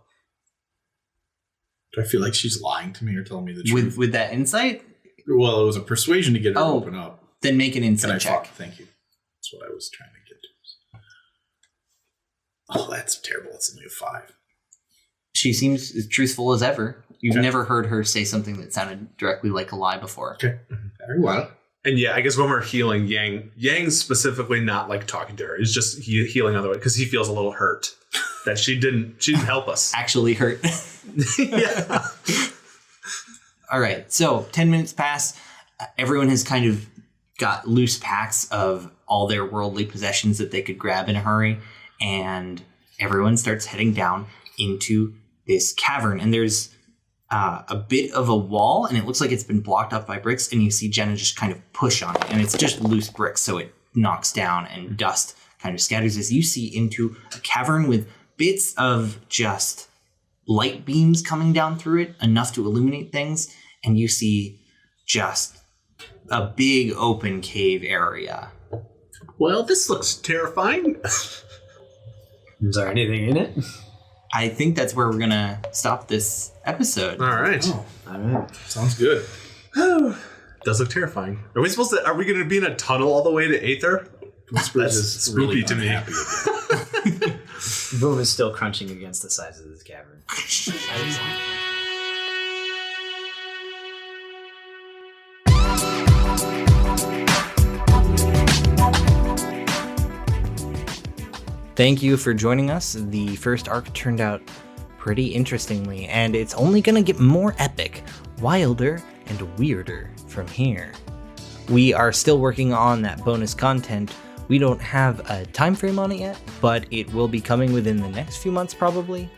Do I feel like she's lying to me or telling me the truth? With that insight, Well, it was a persuasion to get her to Oh. open up. then make an Can I insight check. Thank you. That's what I was trying to get to. Oh, that's terrible. It's only a 5. She seems as truthful as ever. You've Okay. never heard her say something that sounded directly like a lie before. Okay. Very well. And yeah, I guess when we're healing Yang's specifically not like talking to her. He's just healing other way because he feels a little hurt that she didn't help us. Actually hurt. Yeah. All right, so 10 minutes pass. Everyone has kind of got loose packs of all their worldly possessions that they could grab in a hurry, and everyone starts heading down into this cavern. And there's a bit of a wall, and it looks like it's been blocked up by bricks, and you see Jenna just kind of push on it, and it's just loose bricks, so it knocks down, and dust kind of scatters as you see into a cavern with bits of just light beams coming down through it, enough to illuminate things, and you see just a big open cave area. Well, this looks terrifying. Is there anything in it? I think that's where we're gonna stop this episode. All right. Oh, All right. sounds good. Does look terrifying. Are we going to be in a tunnel all the way to Aether? Whispers That's spooky to me. Boom is still crunching against the sides of this cavern. Thank you for joining us. The first arc turned out pretty interestingly, and it's only gonna get more epic, wilder, and weirder from here. We are still working on that bonus content. We don't have a time frame on it yet, but it will be coming within the next few months probably.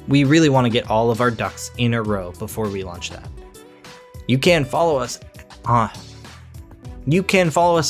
We really want to get all of our ducks in a row before we launch that. You can follow us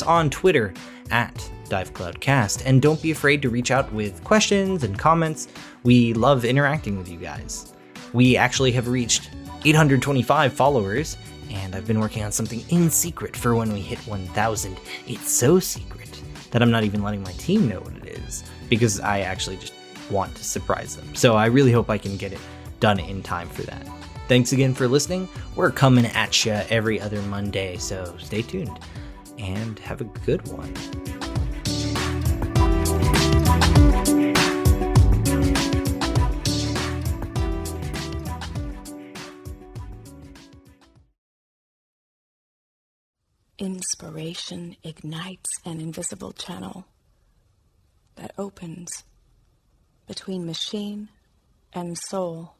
on Twitter at DiveCloudCast, and don't be afraid to reach out with questions and comments. We love interacting with you guys. We actually have reached 825 followers, and I've been working on something in secret for when we hit 1,000. It's so secret that I'm not even letting my team know what it is, because I actually just want to surprise them. So I really hope I can get it done in time for that. Thanks again for listening. We're coming at you every other Monday, so stay tuned and have a good one. Inspiration ignites an invisible channel that opens between machine and soul.